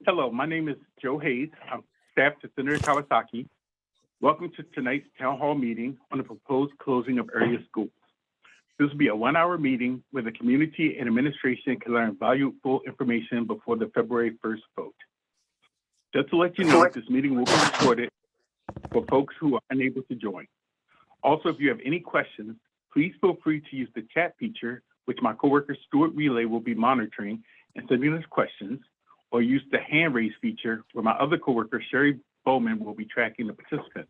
Hello, my name is Joe Hayes. I'm staff to Senator Kawasaki. Welcome to tonight's Town Hall meeting on the proposed closing of area schools. This will be a 1-hour meeting where the community and administration can learn valuable information before the February 1st vote. Just to let you know, this meeting will be recorded for folks who are unable to join. Also, if you have any questions, please feel free to use the chat feature, which my coworker Stuart Relay will be monitoring and sending us questions, or use the hand raise feature where my other coworker Sherry Bowman will be tracking the participants.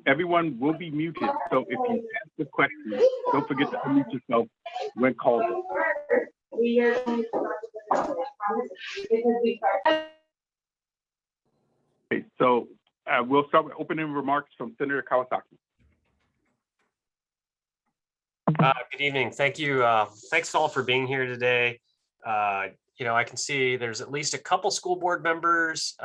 Everyone will be muted, so if you ask a question, don't forget to unmute yourself when called. Okay, so we'll start with opening remarks from Senator Kawasaki. Good evening. Thank you. Thanks all for being here today. I can see there's at least a couple school board members.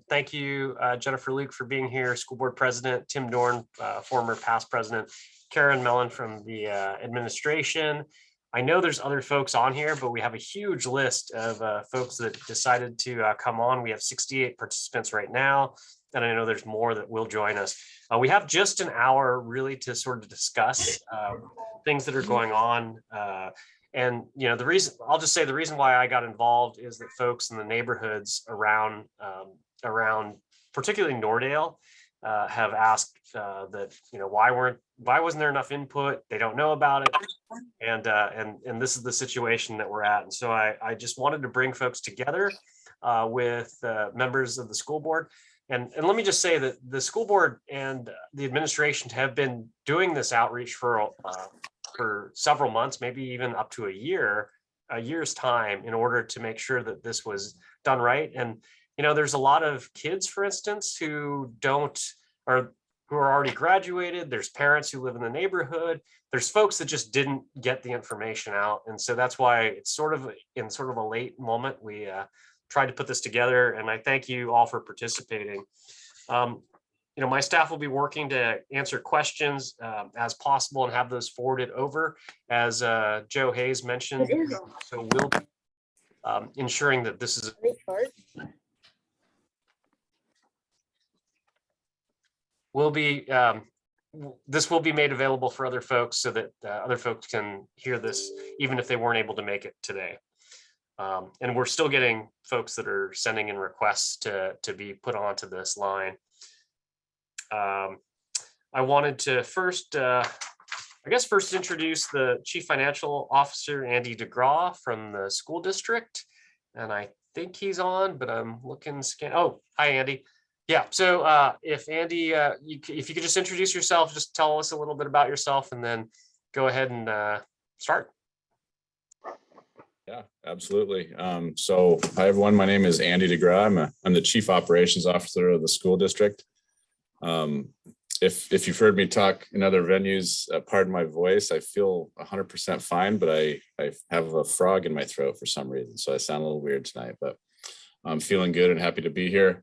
Thank you, Jennifer Luke, for being here, school board president, Tim Dorn, former past president, Karen Mellon from the administration. I know there's other folks on here, but we have a huge list of folks that decided to come on. We have 68 participants right now, and I know there's more that will join us. We have just an hour really to sort of discuss things that are going on. And the reason why I got involved is that folks in the neighborhoods around particularly Nordale have asked that why wasn't there enough input? They don't know about it, and this is the situation that we're at. And so I just wanted to bring folks together with members of the school board. And let me just say that the school board and the administration have been doing this outreach for several months, maybe even up to a year's time, in order to make sure that this was done right. And there's a lot of kids, for instance, who are already graduated. There's parents who live in the neighborhood. There's folks that just didn't get the information out, and so that's why it's sort of a late moment. We tried to put this together, and I thank you all for participating. My staff will be working to answer questions as possible and have those forwarded over, as Joe Hayes mentioned. So we'll be ensuring that this is this will be made available for other folks, so that other folks can hear this even if they weren't able to make it today. And we're still getting folks that are sending in requests to be put onto this line. I wanted to first introduce the Chief Financial Officer, Andy DeGraw from the school district. And I think he's on, but I'm looking scan. Oh, hi, Andy. Yeah, so if Andy, if you could just introduce yourself, just tell us a little bit about yourself, and then go ahead and start. Yeah, absolutely. So hi, everyone. My name is Andy DeGraw. I'm the Chief Operations Officer of the school district. If you've heard me talk in other venues, pardon my voice, I feel 100% fine, but I have a frog in my throat for some reason. So I sound a little weird tonight, but I'm feeling good and happy to be here.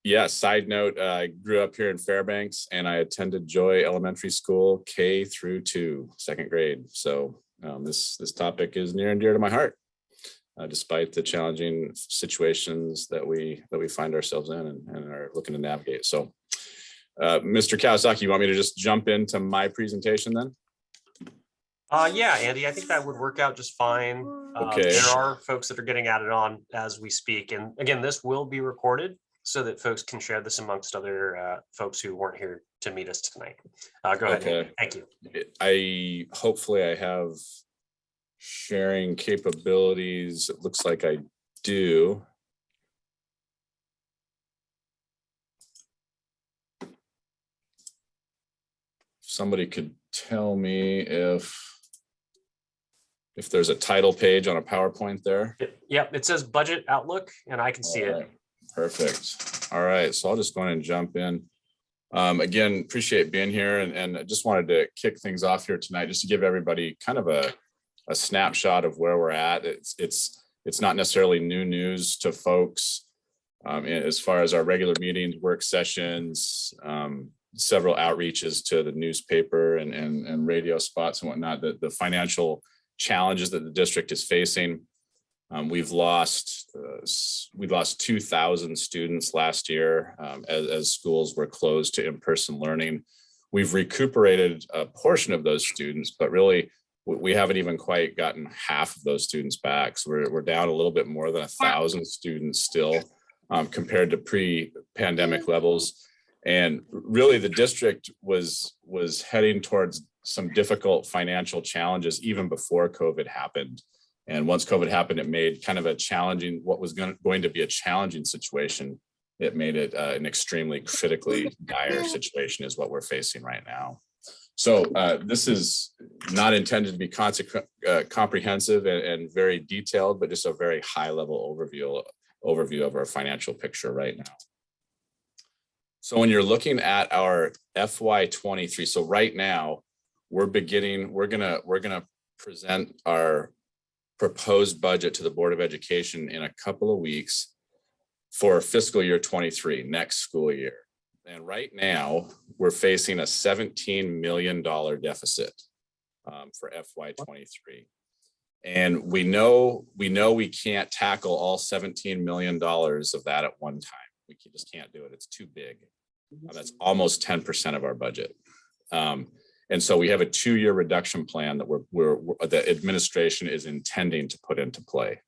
Yeah, side note, I grew up here in Fairbanks, and I attended Joy Elementary School K through 2, second grade. So this topic is near and dear to my heart. Despite the challenging situations that we find ourselves in and are looking to navigate. So, Mr. Kawasaki, you want me to just jump into my presentation then? Yeah, Andy, I think that would work out just fine. Okay. There are folks that are getting added on as we speak. And again, this will be recorded so that folks can share this amongst other folks who weren't here to meet us tonight. Go ahead. Okay. Thank you. Hopefully I have sharing capabilities. It looks like I do. Somebody could tell me if there's a title page on a PowerPoint there. Yep, it says budget outlook, and I can see it. Perfect. All right, so I'll just go ahead and jump in. Again, appreciate being here, and I just wanted to kick things off here tonight, just to give everybody kind of a snapshot of where we're at. It's not necessarily new news to folks as far as our regular meetings, work sessions, several outreaches to the newspaper and radio spots and whatnot. The financial challenges that the district is facing We lost 2,000 students last year as schools were closed to in-person learning. We've recuperated a portion of those students, but really we haven't even quite gotten half of those students back. So we're down a little bit more than 1,000 students still compared to pre-pandemic levels. And really the district was heading towards some difficult financial challenges even before COVID happened. And once COVID happened, it made kind of a challenging, what was going to be a challenging situation. It made it an extremely critically dire situation is what we're facing right now. So this is not intended to be comprehensive and very detailed, but just a very high level overview of our financial picture right now. So when you're looking at our FY23, so right now we're gonna present our proposed budget to the Board of Education in a couple of weeks for fiscal year 23, next school year. And right now we're facing a $17 million deficit for FY23. And we know we can't tackle all $17 million of that at one time. We just can't do it. It's too big. That's almost 10% of our budget. And so we have a 2-year reduction plan that the administration is intending to put into play.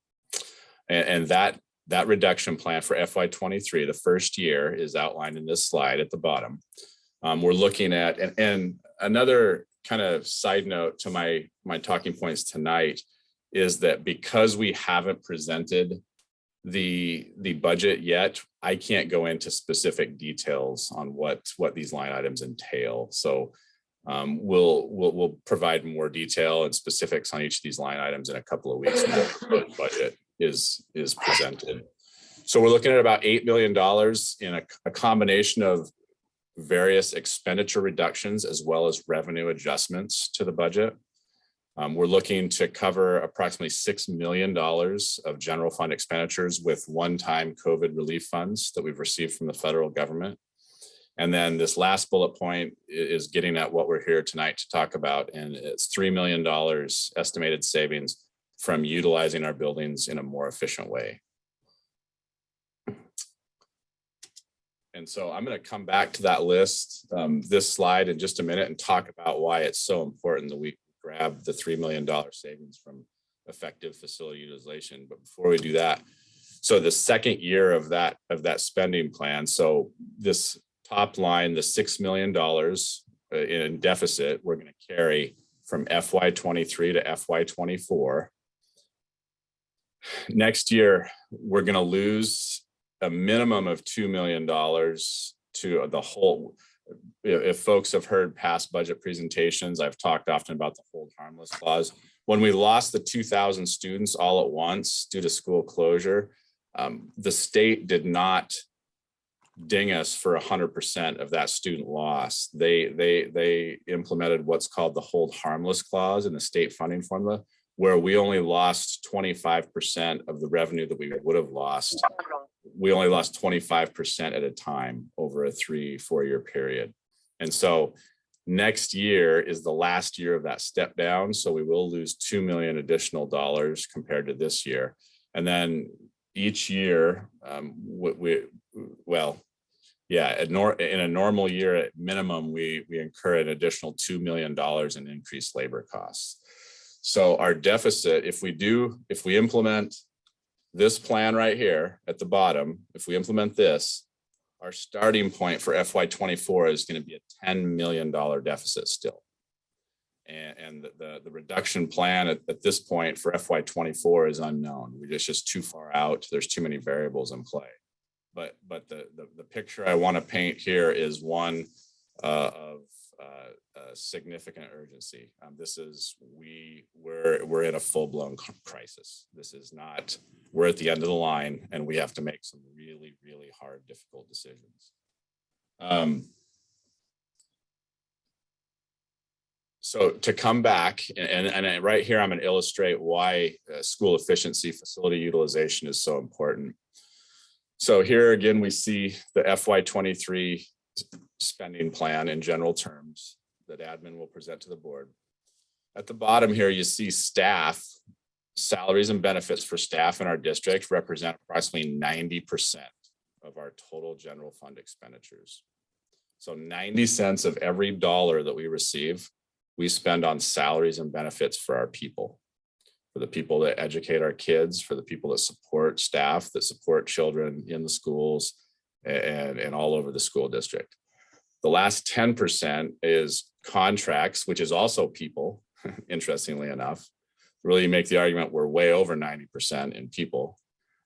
And that reduction plan for FY23, the first year, is outlined in this slide at the bottom. We're looking at, and another kind of side note to my talking points tonight is that because we haven't presented the budget yet, I can't go into specific details on what these line items entail. So we'll provide more detail and specifics on each of these line items in a couple of weeks when the budget is presented. So we're looking at about $8 million in a combination of various expenditure reductions as well as revenue adjustments to the budget. We're looking to cover approximately $6 million of general fund expenditures with one-time COVID relief funds that we've received from the federal government. And then this last bullet point is getting at what we're here tonight to talk about. And it's $3 million estimated savings from utilizing our buildings in a more efficient way. And so I'm going to come back to that list, this slide in just a minute, and talk about why it's so important that we grab the $3 million savings from effective facility utilization. But before we do that, so the second year of that spending plan, so this top line, the $6 million in deficit, we're going to carry from FY23 to FY24. Next year, we're going to lose a minimum of $2 million to the whole. If folks have heard past budget presentations, I've talked often about the hold harmless clause. When we lost the 2,000 students all at once due to school closure, the state did not ding us for 100% of that student loss. They implemented what's called the hold harmless clause in the state funding formula, where we only lost 25% of the revenue that we would have lost. We only lost 25% at a time over a 3-4 year period. And so next year is the last year of that step down. So we will lose $2 million additional dollars compared to this year. And then each year, in a normal year at minimum, we incur an additional $2 million in increased labor costs. So our deficit, if we implement this plan right here at the bottom, if we implement this, our starting point for FY24 is going to be a $10 million deficit still. And the reduction plan at this point for FY24 is unknown. We're just too far out. There's too many variables in play. But the picture I want to paint here is one of significant urgency. We're in a full-blown crisis. This is not, we're at the end of the line and we have to make some really, really hard, difficult decisions. So to come back, and right here, I'm going to illustrate why school efficiency, facility utilization is so important. So here again, we see the FY23 spending plan in general terms that admin will present to the board. At the bottom here, you see staff salaries and benefits for staff in our district represent approximately 90% of our total general fund expenditures. So 90 cents of every dollar that we receive, we spend on salaries and benefits for our people, for the people that educate our kids, for the people that support staff, that support children in the schools and all over the school district. The last 10% is contracts, which is also people, interestingly enough. Really make the argument we're way over 90% in people.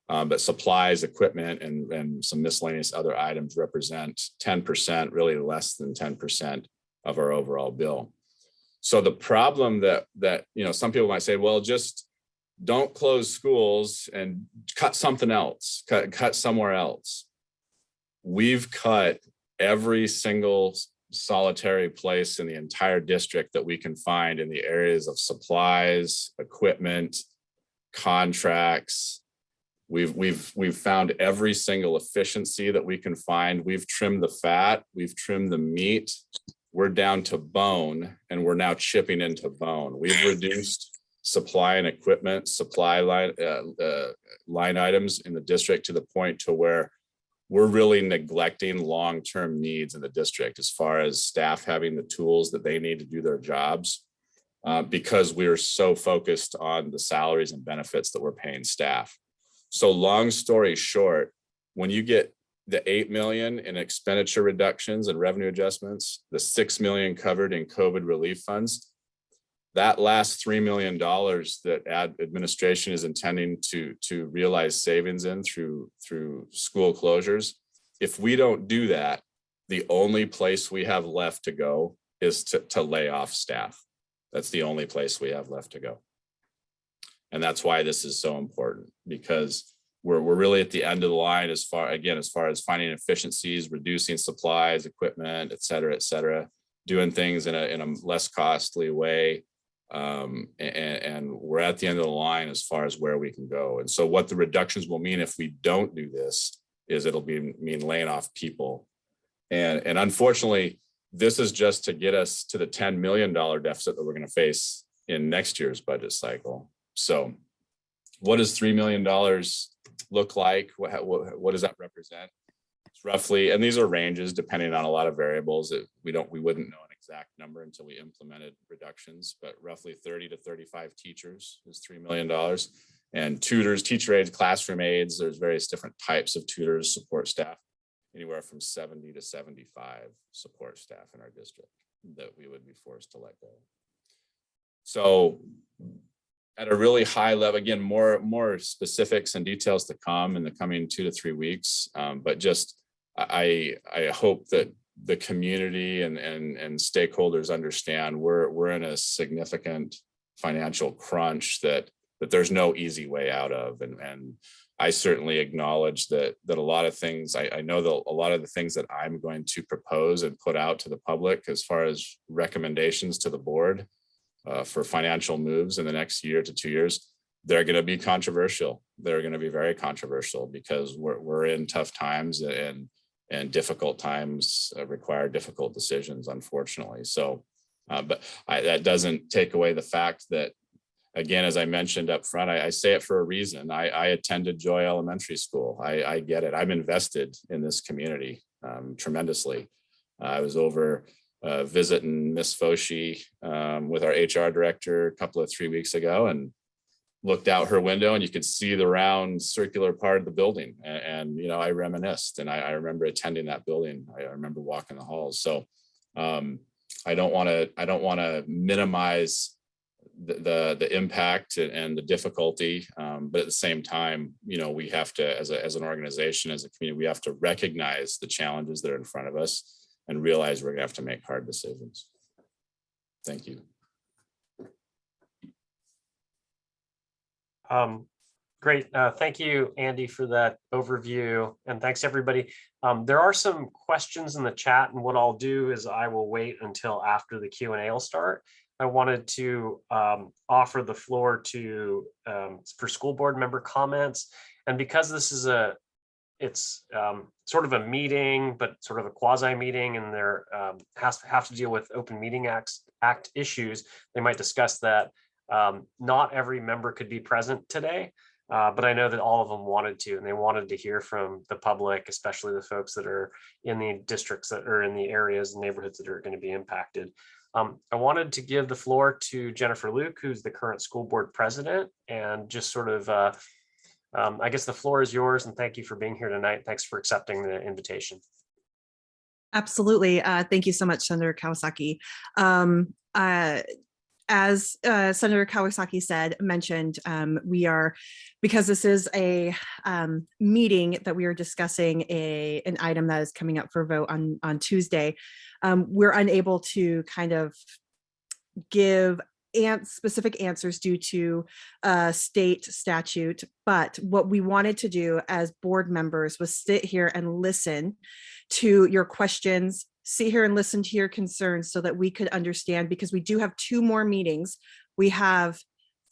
But supplies, equipment, and some miscellaneous other items represent 10%, really less than 10% of our overall bill. So the problem that some people might say, well, just don't close schools and cut something else, cut somewhere else. We've cut every single solitary place in the entire district that we can find in the areas of supplies, equipment, contracts. We've found every single efficiency that we can find. We've trimmed the fat, we've trimmed the meat. We're down to bone, and we're now chipping into bone. We've reduced supply and equipment, supply line items in the district to the point to where we're really neglecting long-term needs in the district as far as staff having the tools that they need to do their jobs, because we're so focused on the salaries and benefits that we're paying staff. So long story short, when you get the 8 million in expenditure reductions and revenue adjustments, the 6 million covered in COVID relief funds, that last $3 million that administration is intending to realize savings in through school closures, if we don't do that, the only place we have left to go is to lay off staff. That's the only place we have left to go. And that's why this is so important, because we're really at the end of the line as far as finding efficiencies, reducing supplies, equipment, et cetera, doing things in a less costly way. And we're at the end of the line as far as where we can go. And so what the reductions will mean if we don't do this is it'll mean laying off people. And unfortunately, this is just to get us to the $10 million deficit that we're going to face in next year's budget cycle. So what does $3 million look like? What does that represent? It's roughly, and these are ranges depending on a lot of variables. We wouldn't know an exact number until we implemented reductions, but roughly 30 to 35 teachers is $3 million. And tutors, teacher aides, classroom aides, there's various different types of tutors, support staff, anywhere from 70 to 75 support staff in our district that we would be forced to let go. So at a really high level, again, more specifics and details to come in the coming 2 to 3 weeks. But just I hope that the community and stakeholders understand we're in a significant financial crunch that there's no easy way out of. And I certainly acknowledge that a lot of things, I know that a lot of the things that I'm going to propose and put out to the public as far as recommendations to the board for financial moves in the next year to 2 years, they're going to be controversial. They're going to be very controversial because we're in tough times and difficult times require difficult decisions, unfortunately. So, but that doesn't take away the fact that, again, as I mentioned up front, I say it for a reason. I attended Joy Elementary School. I get it. I'm invested in this community tremendously. I was over visiting Miss Foshi with our HR director a couple of 3 weeks ago and looked out her window and you could see the round circular part of the building. And I reminisced and I remember attending that building. I remember walking the halls. So I don't want to minimize the impact and the difficulty. But at the same time, we have to, as an organization, as a community, we have to recognize the challenges that are in front of us and realize we're gonna have to make hard decisions. Thank you. Great. Thank you, Andy, for that overview. And thanks, everybody. There are some questions in the chat, and what I'll do is I will wait until after the Q&A will start. I wanted to offer the floor to for school board member comments. And because this is it's sort of a meeting, but sort of a quasi meeting, and there have to deal with Open Meeting Act issues, they might discuss that. Not every member could be present today, but I know that all of them wanted to, and they wanted to hear from the public, especially the folks that are in the districts that are in the areas and neighborhoods that are going to be impacted. I wanted to give the floor to Jennifer Luke, who's the current school board president, and just sort of, I guess the floor is yours, and thank you for being here tonight. Thanks for accepting the invitation. Absolutely. Thank you so much, Senator Kawasaki. As Senator Kawasaki mentioned, we are, because this is a meeting that we are discussing an item that is coming up for vote on Tuesday, we're unable to kind of give specific answers due to state statute. But what we wanted to do as board members was sit here and listen to your questions, sit here and listen to your concerns so that we could understand, because we do have 2 more meetings. We have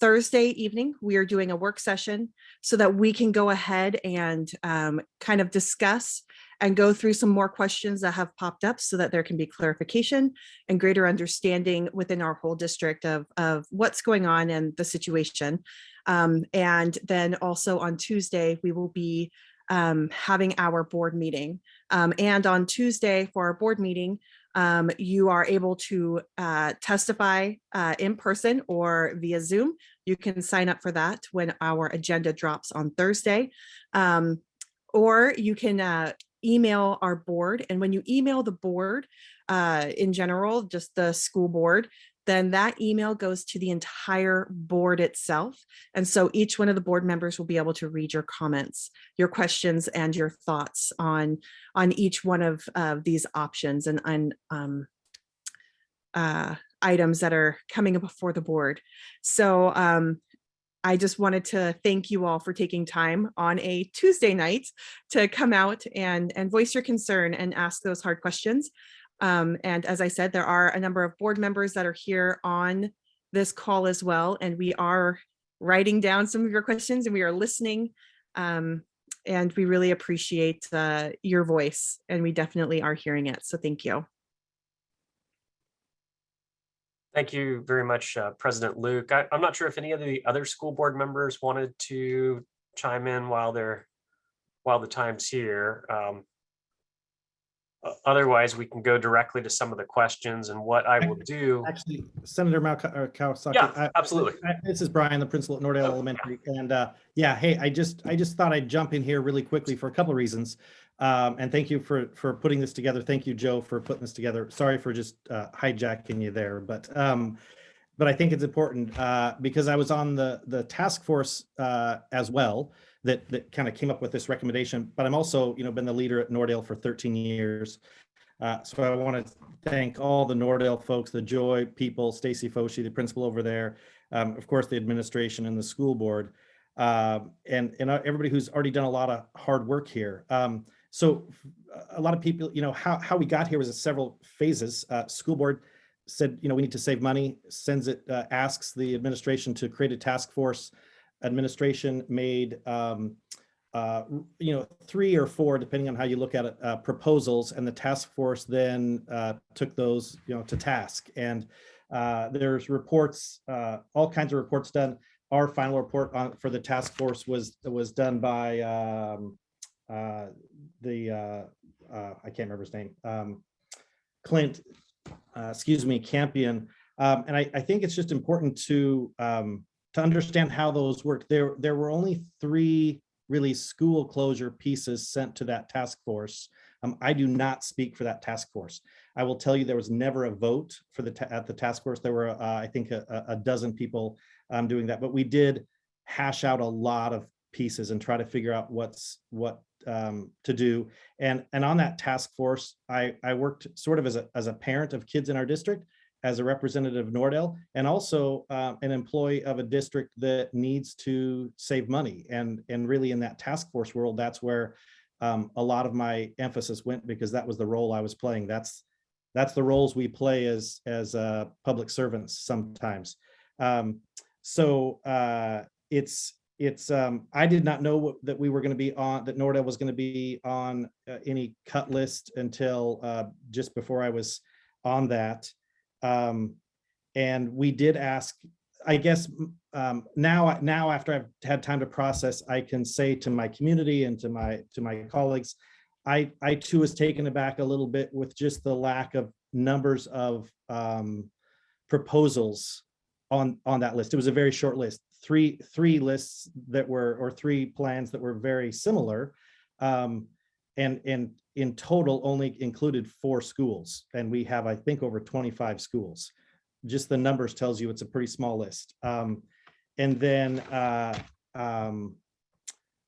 Thursday evening, we are doing a work session so that we can go ahead and kind of discuss and go through some more questions that have popped up so that there can be clarification and greater understanding within our whole district of what's going on and the situation. And then also on Tuesday, we will be having our board meeting. And on Tuesday for our board meeting, you are able to testify in person or via Zoom. You can sign up for that when our agenda drops on Thursday. Or you can email our board. And when you email the board in general, just the school board, then that email goes to the entire board itself. And so each one of the board members will be able to read your comments, your questions, and your thoughts on each one of these options and items that are coming before the board. So I just wanted to thank you all for taking time on a Tuesday night to come out and voice your concern and ask those hard questions. And as I said, there are a number of board members that are here on this call as well. And we are writing down some of your questions and we are listening. And we really appreciate your voice, and we definitely are hearing it. So thank you. Thank you very much, President Luke. I'm not sure if any of the other school board members wanted to chime in while the time's here. Otherwise, we can go directly to some of the questions, and what I will do. Actually, Senator Kawasaki. Yeah, absolutely. This is Brian, the principal at Nordale Elementary, and yeah, hey, I just thought I'd jump in here really quickly for a couple of reasons, and thank you for putting this together. Thank you, Joe, for putting this together. Sorry for just hijacking you there, but I think it's important because I was on the task force as well that kind of came up with this recommendation, but I'm also, been the leader at Nordale for 13 years. So I want to thank all the Nordale folks, the Joy people, Stacy Foshi, the principal over there, of course, the administration and the school board, and everybody who's already done a lot of hard work here. So a lot of people, how we got here was several phases. School board said, we need to save money, asks the administration to create a task force. Administration made 3 or 4, depending on how you look at it, proposals, and the task force then took those to task. And there's reports, all kinds of reports done. Our final report for the task force was done by I can't remember his name, Clint, Campion. And I think it's just important to understand how those work. There were only 3 really school closure pieces sent to that task force. I do not speak for that task force. I will tell you there was never a vote for at the task force. There were, I think, a dozen people doing that, but we did hash out a lot of pieces and try to figure out what to do. And on that task force, I worked sort of as a parent of kids in our district, as a representative of Nordale, and also an employee of a district that needs to save money. And really in that task force world, that's where a lot of my emphasis went, because that was the role I was playing. That's the roles we play as public servants sometimes. So it's I did not know that we were going to be that Nordale was going to be on any cut list until just before I was on that. And we did ask I guess now after I've had time to process, I can say to my community and to my colleagues, I too was taken aback a little bit with just the lack of numbers of proposals on that list. It was a very short list, three lists that were, or three plans that were very similar, and in total only included 4 schools, and we have, I think, over 25 schools. Just the numbers tells you it's a pretty small list. And then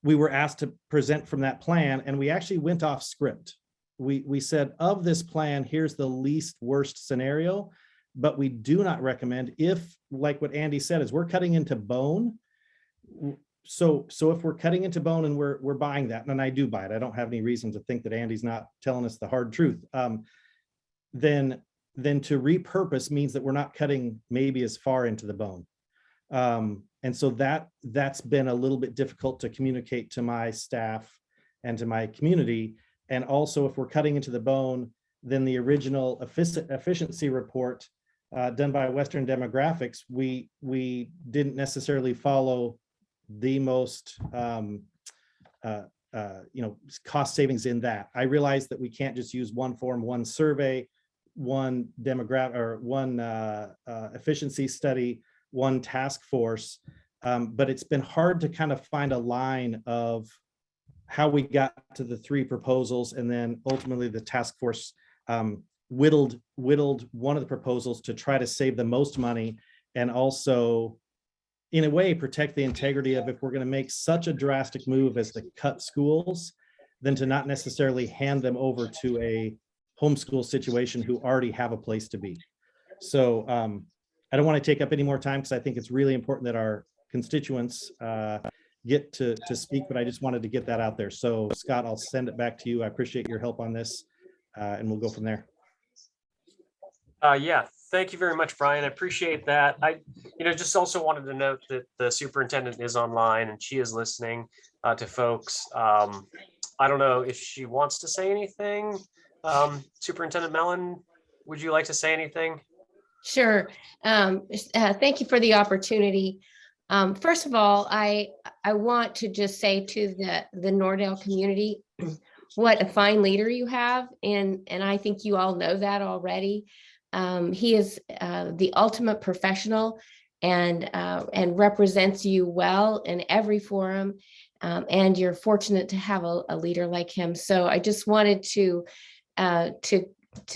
we were asked to present from that plan, and we actually went off script. We said, of this plan, here's the least worst scenario, but we do not recommend, if, like what Andy said, is we're cutting into bone. So if we're cutting into bone and we're buying that, and I do buy it, I don't have any reason to think that Andy's not telling us the hard truth. Then to repurpose means that we're not cutting maybe as far into the bone. And so that's been a little bit difficult to communicate to my staff and to my community. And also, if we're cutting into the bone, then the original efficiency report done by Western Demographics, we didn't necessarily follow the most cost savings in that. I realize that we can't just use one form, one survey, one demographic, or one efficiency study, one task force, but it's been hard to kind of find a line of how we got to the 3 proposals, and then ultimately the task force whittled one of the proposals to try to save the most money, and also in a way protect the integrity of, if we're going to make such a drastic move as to cut schools, then to not necessarily hand them over to a homeschool situation who already have a place to be. So I don't want to take up any more time, because I think it's really important that our constituents get to speak, but I just wanted to get that out there. So Scott, I'll send it back to you. I appreciate your help on this, and we'll go from there. Yeah, thank you very much, Brian. I appreciate that. I just also wanted to note that the superintendent is online and she is listening to folks. I don't know if she wants to say anything. Superintendent Mellon, would you like to say anything? Sure. Thank you for the opportunity. First of all, I want to just say to the Nordale community, what a fine leader you have. And I think you all know that already. He is the ultimate professional and represents you well in every forum. And you're fortunate to have a leader like him. So I just wanted to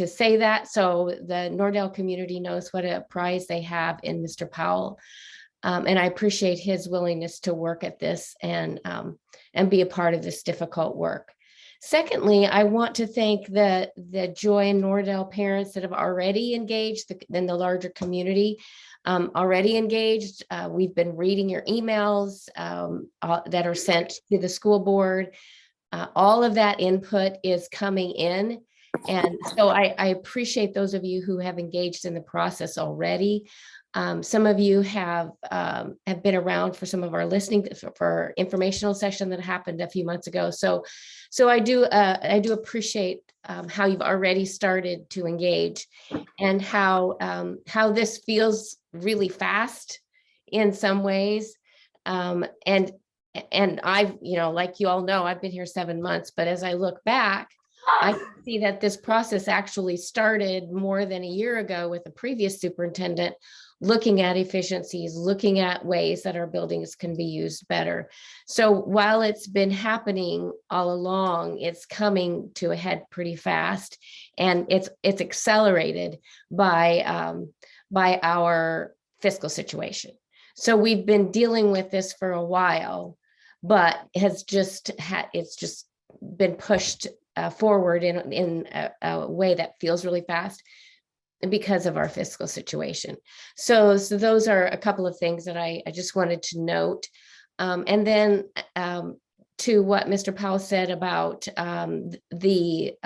say that, so the Nordale community knows what a prize they have in Mr. Powell. And I appreciate his willingness to work at this and be a part of this difficult work. Secondly, I want to thank the Joy and Nordale parents that have already engaged in the larger community, already engaged. We've been reading your emails that are sent to the school board. All of that input is coming in. And so I appreciate those of you who have engaged in the process already. Some of you have been around for some of our listening for informational session that happened a few months ago. So I do appreciate how you've already started to engage, and how this feels really fast in some ways. And I've, like you all know, I've been here 7 months, but as I look back, I can see that this process actually started more than a year ago with the previous superintendent, looking at efficiencies, looking at ways that our buildings can be used better. So while it's been happening all along, it's coming to a head pretty fast, and it's accelerated by our fiscal situation. So we've been dealing with this for a while, but it's just been pushed forward in a way that feels really fast because of our fiscal situation. So those are a couple of things that I just wanted to note. And then to what Mr. Powell said about the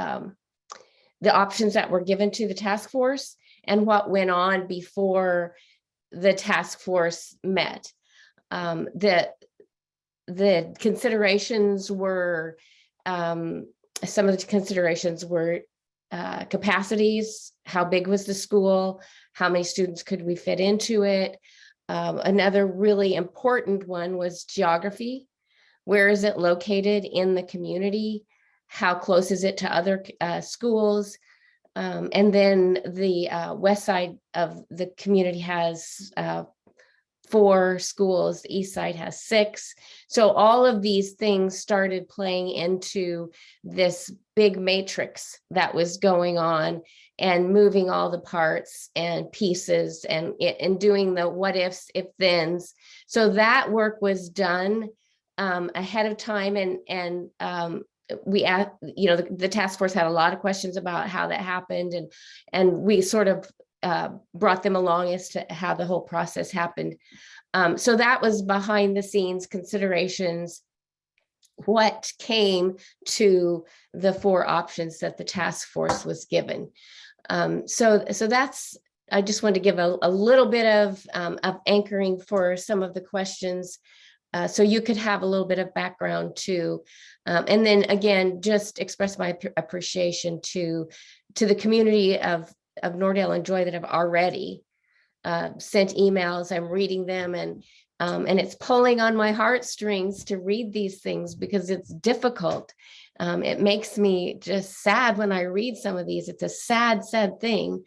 options that were given to the task force and what went on before the task force met. The considerations were, some of the considerations were capacities, how big was the school, how many students could we fit into it, Another really important one was geography. Where is it located in the community? How close is it to other schools? And then the west side of the community has 4 schools, the east side has 6. So all of these things started playing into this big matrix that was going on and moving all the parts and pieces and doing the what ifs, if thens. So that work was done ahead of time, and we asked, the task force had a lot of questions about how that happened, and we sort of brought them along as to how the whole process happened. So that was behind the scenes considerations, what came to the 4 options that the task force was given. So that's, I just wanted to give a little bit of anchoring for some of the questions, so you could have a little bit of background too. And then again, just express my appreciation to the community of Nordale and Joy that have already sent emails. I'm reading them, and it's pulling on my heartstrings to read these things because it's difficult. It makes me just sad when I read some of these. It's a sad thing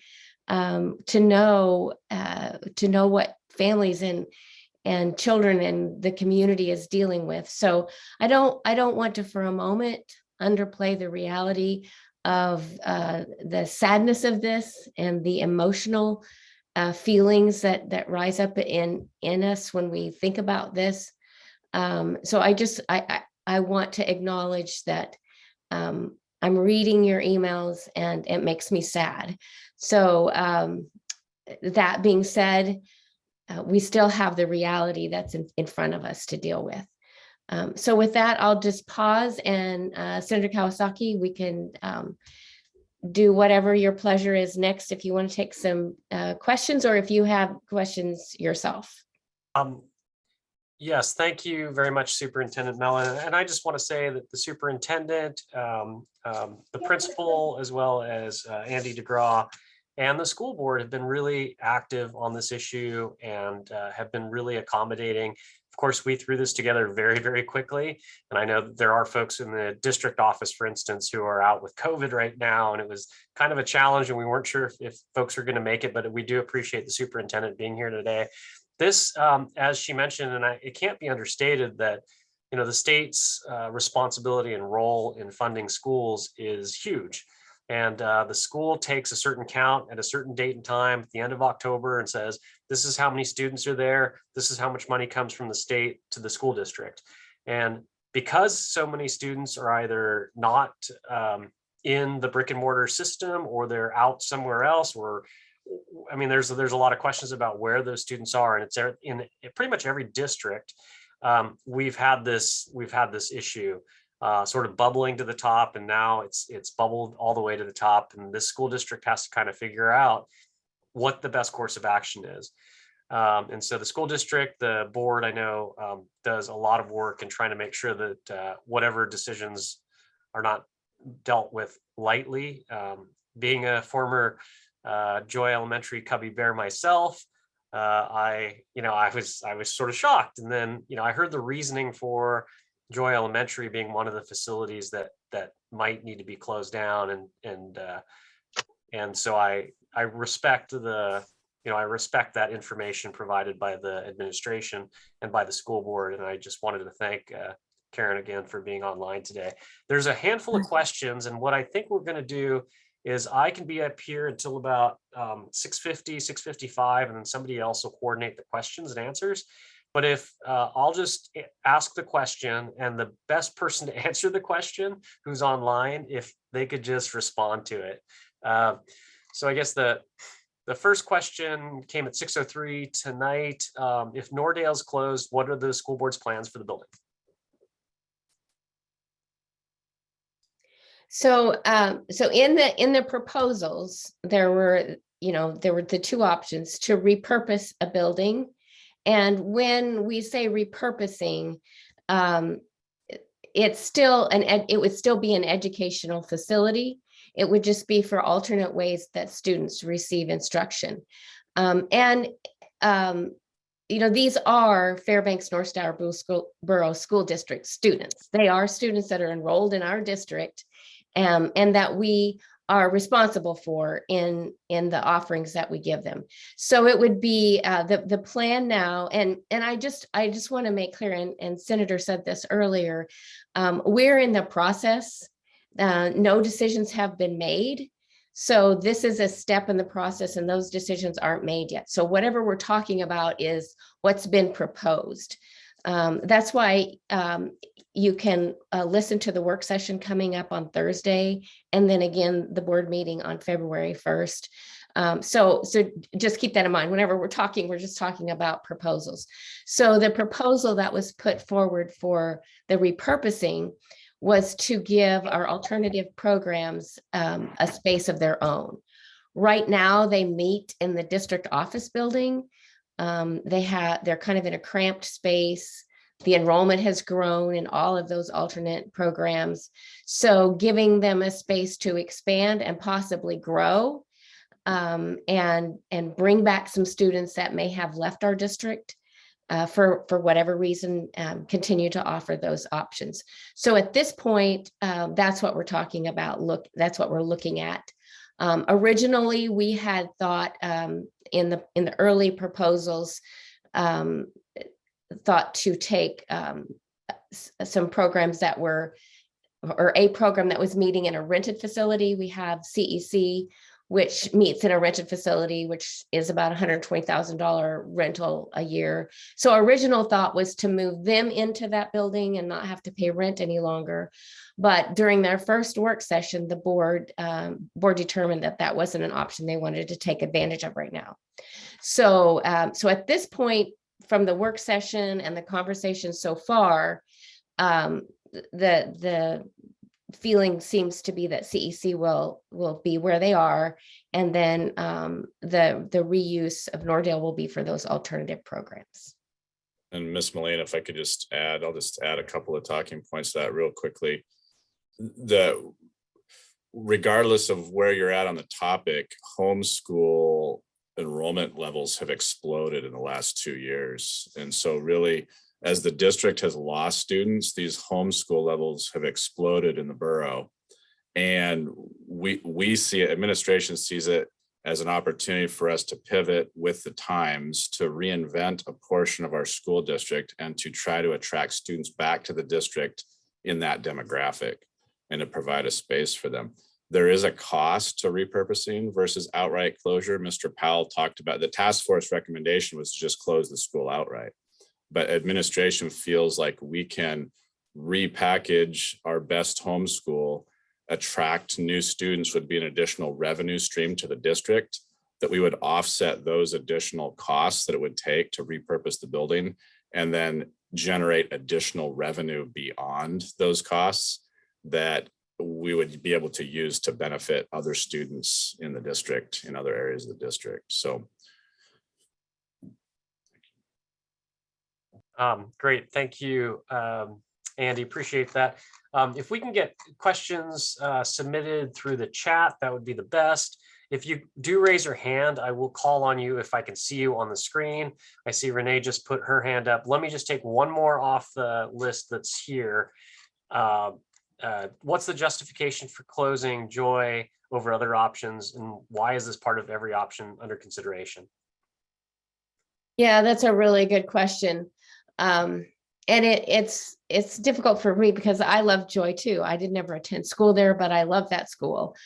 to know what families and children and the community is dealing with. So I don't want to for a moment underplay the reality of the sadness of this and the emotional feelings that rise up in us when we think about this. So I want to acknowledge that I'm reading your emails and it makes me sad. So that being said, we still have the reality that's in front of us to deal with. So with that, I'll just pause, and Senator Kawasaki, we can do whatever your pleasure is next, if you want to take some questions or if you have questions yourself. Yes, thank you very much, Superintendent Mellon. And I just want to say that the superintendent, the principal, as well as Andy DeGraw and the school board have been really active on this issue and have been really accommodating. Of course, we threw this together very, very quickly. And I know that there are folks in the district office, for instance, who are out with COVID right now. And it was kind of a challenge and we weren't sure if folks are going to make it, but we do appreciate the superintendent being here today. This, as she mentioned, and it can't be understated that, the state's responsibility and role in funding schools is huge. And the school takes a certain count at a certain date and time at the end of October and says, this is how many students are there. This is how much money comes from the state to the school district. And because so many students are either not in the brick and mortar system or they're out somewhere else, or there's a lot of questions about where those students are, and it's in pretty much every district. We've had this issue sort of bubbling to the top, and now it's bubbled all the way to the top, and this school district has to kind of figure out what the best course of action is. And so the school district, the board, I know, does a lot of work in trying to make sure that whatever decisions are not dealt with lightly. Being a former Joy Elementary Cubby Bear myself, I was sort of shocked, and then I heard the reasoning for Joy Elementary being one of the facilities that might need to be closed down, and so I respect I respect that information provided by the administration and by the school board, and I just wanted to thank Karen again for being online today. There's a handful of questions, and what I think we're going to do is I can be up here until about 6:50, 6:55, and then somebody else will coordinate the questions and answers. But if I'll just ask the question, and the best person to answer the question who's online, if they could just respond to it. So I guess the first question came at 6:03 tonight. If Nordale's closed, what are the school board's plans for the building? So in the proposals, there were the 2 options: to repurpose a building. And when we say repurposing, it would still be an educational facility. It would just be for alternate ways that students receive instruction. these are Fairbanks North Borough School District students. They are students that are enrolled in our district, and that we are responsible for in the offerings that we give them. So it would be the plan now, and I just want to make clear, and Senator said this earlier, we're in the process. No decisions have been made. So this is a step in the process, and those decisions aren't made yet. So whatever we're talking about is what's been proposed. That's why you can listen to the work session coming up on Thursday, and then again, the board meeting on February 1st. So just keep that in mind. Whenever we're talking, we're just talking about proposals. So the proposal that was put forward for the repurposing was to give our alternative programs a space of their own. Right now, they meet in the district office building. They're kind of in a cramped space. The enrollment has grown in all of those alternate programs. So giving them a space to expand and possibly grow, and bring back some students that may have left our district for whatever reason, continue to offer those options. So at this point, that's what we're talking about. That's what we're looking at. Originally, we had thought in the early proposals, thought to take some programs that were, or a program that was meeting in a rented facility. We have CEC, which meets in a rented facility, which is about $120,000 rental a year. So original thought was to move them into that building and not have to pay rent any longer. But during their first work session, the board determined that that wasn't an option they wanted to take advantage of right now. So at this point, from the work session and the conversation so far, the feeling seems to be that CEC will be where they are, and then the reuse of Nordale will be for those alternative programs. And Miss Mullane, if I could just add, I'll just add a couple of talking points to that real quickly. Regardless of where you're at on the topic, homeschool enrollment levels have exploded in the last 2 years. And so really, as the district has lost students, these homeschool levels have exploded in the borough. And we see it, administration sees it as an opportunity for us to pivot with the times, to reinvent a portion of our school district and to try to attract students back to the district in that demographic and to provide a space for them. There is a cost to repurposing versus outright closure. Mr. Powell talked about the task force recommendation was to just close the school outright. But administration feels like we can repackage our best homeschool, attract new students, would be an additional revenue stream to the district, that we would offset those additional costs that it would take to repurpose the building, and then generate additional revenue beyond those costs that we would be able to use to benefit other students in the district, in other areas of the district. So. Great, thank you, Andy, appreciate that. If we can get questions submitted through the chat, that would be the best. If you do raise your hand, I will call on you if I can see you on the screen. I see Renee just put her hand up. Let me just take one more off the list that's here. What's the justification for closing Joy over other options, and why is this part of every option under consideration? Yeah, that's a really good question. And it's difficult for me because I love Joy too. I did never attend school there, but I love that school.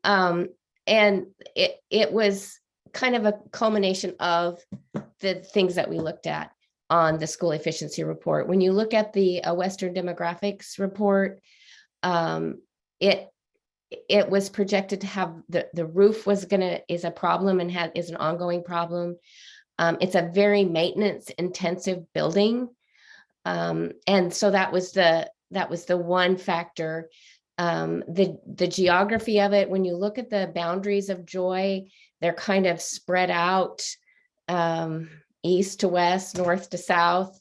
And it was kind of a culmination of the things that we looked at on the school efficiency report. When you look at the Western demographics report, it was projected to have the roof is a problem and is an ongoing problem. It's a very maintenance intensive building. And so that was the one factor. The geography of it, when you look at the boundaries of Joy, they're kind of spread out, east to west, north to south.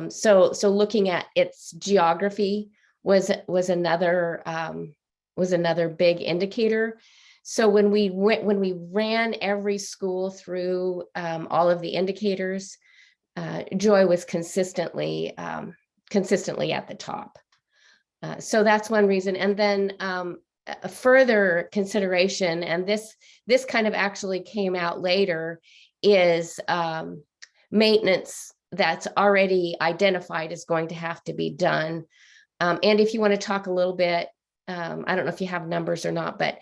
So looking at its geography was another big indicator. So when we ran every school through all of the indicators, Joy was consistently at the top. So that's one reason. And then a further consideration, and this kind of actually came out later, is maintenance that's already identified is going to have to be done. And if you want to talk a little bit, I don't know if you have numbers or not, but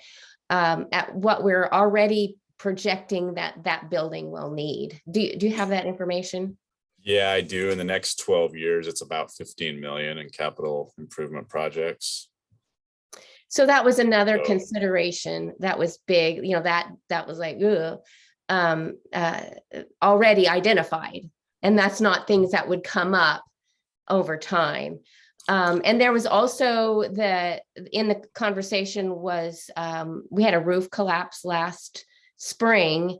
at what we're already projecting that building will need. Do you have that information? Yeah, I do. In the next 12 years, it's about 15 million in capital improvement projects. So that was another So- consideration that was big, that was like, already identified. And that's not things that would come up over time. And there was also in the conversation was, we had a roof collapse last spring,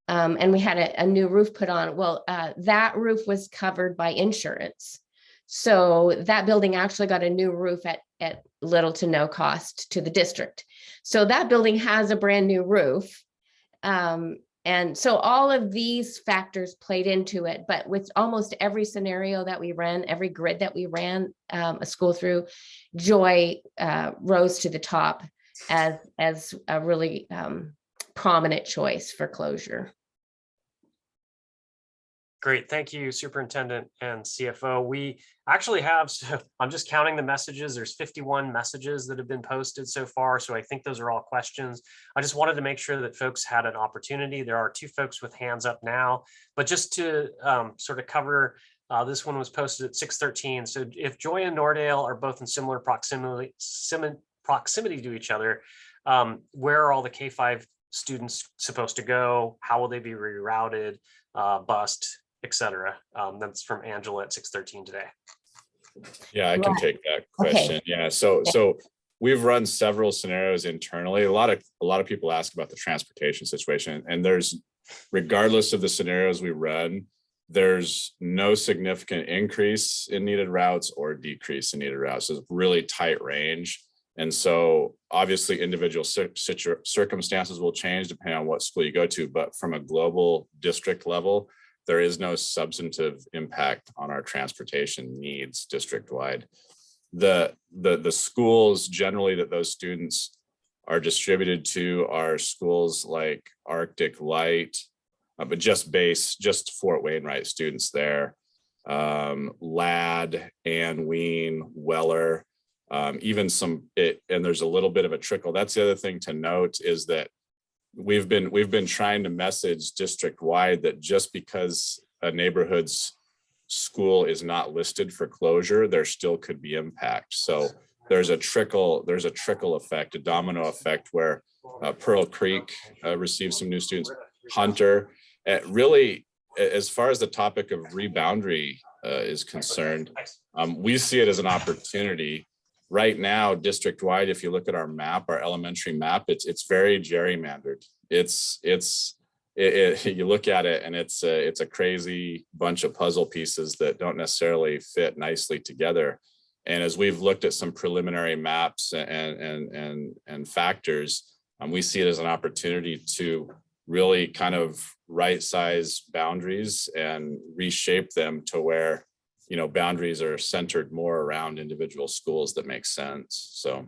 and we had a new roof put on. Well, that roof was covered by insurance. So that building actually got a new roof at little to no cost to the district. So that building has a brand new roof. And so all of these factors played into it, but with almost every scenario that we ran, every grid that we ran a school through, Joy rose to the top as a really prominent choice for closure. Great, thank you, Superintendent and CFO. We actually have, so I'm just counting the messages. There's 51 messages that have been posted so far. So I think those are all questions. I just wanted to make sure that folks had an opportunity. There are 2 folks with hands up now, but just to sort of cover, this one was posted at 6:13. So if Joy and Nordale are both in similar proximity to each other, where are all the K-5 students supposed to go? How will they be rerouted, bused, etc.? That's from Angela at 6:13 today. Yeah, I can take that question. Okay. Yeah, so we've run several scenarios internally. A lot of people ask about the transportation situation, and there's, regardless of the scenarios we run, there's no significant increase in needed routes or decrease in needed routes. It's a really tight range. And so obviously individual circumstances will change depending on what school you go to, but from a global district level, there is no substantive impact on our transportation needs district-wide. The schools generally that those students are distributed to are schools like Arctic Light, but just Fort Wainwright students there, Ladd, Ann Ween, Weller, even and there's a little bit of a trickle. That's the other thing to note, is that we've been trying to message district-wide that just because a neighborhood's school is not listed for closure, there still could be impact. So there's a trickle effect, a domino effect, where Pearl Creek received some new students, Hunter. Really, as far as the topic of reboundary is concerned, we see it as an opportunity. Right now, district-wide, if you look at our map, our elementary map, it's very gerrymandered. You look at it and it's a crazy bunch of puzzle pieces that don't necessarily fit nicely together. And as we've looked at some preliminary maps and factors, we see it as an opportunity to really kind of right-size boundaries and reshape them to where, boundaries are centered more around individual schools that make sense. So.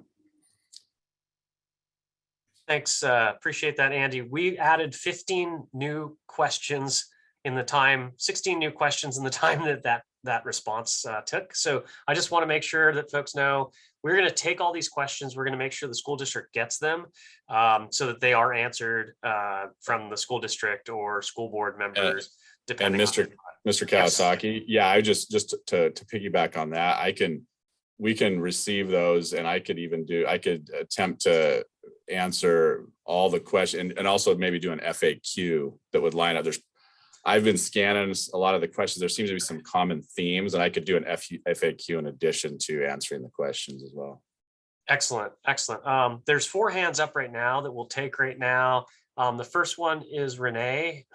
Thanks, appreciate that, Andy. We added 15 new questions in the time, 16 new questions in the time that response took. So I just want to make sure that folks know we're going to take all these questions. We're going to make sure the school district gets them so that they are answered from the school district or school board members. And Mr. Kawasaki, yeah, I just to piggyback on that, we can receive those, and I could attempt to answer all the questions and also maybe do an FAQ that would line up. I've been scanning a lot of the questions. There seems to be some common themes, and I could do an FAQ in addition to answering the questions as well. Excellent. There's 4 hands up right now that we'll take right now. The first one is Renee.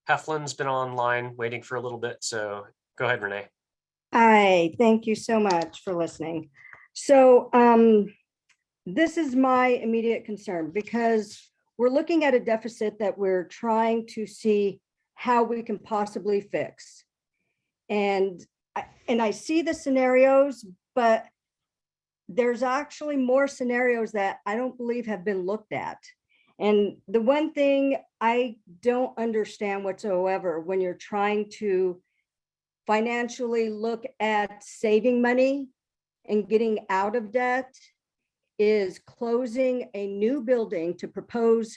Heflin's been online waiting for a little bit, so go ahead, Renee. Hi, thank you so much for listening. So this is my immediate concern, because we're looking at a deficit that we're trying to see how we can possibly fix. And I see the scenarios, but there's actually more scenarios that I don't believe have been looked at. And the one thing I don't understand whatsoever when you're trying to financially look at saving money and getting out of debt is closing a new building to propose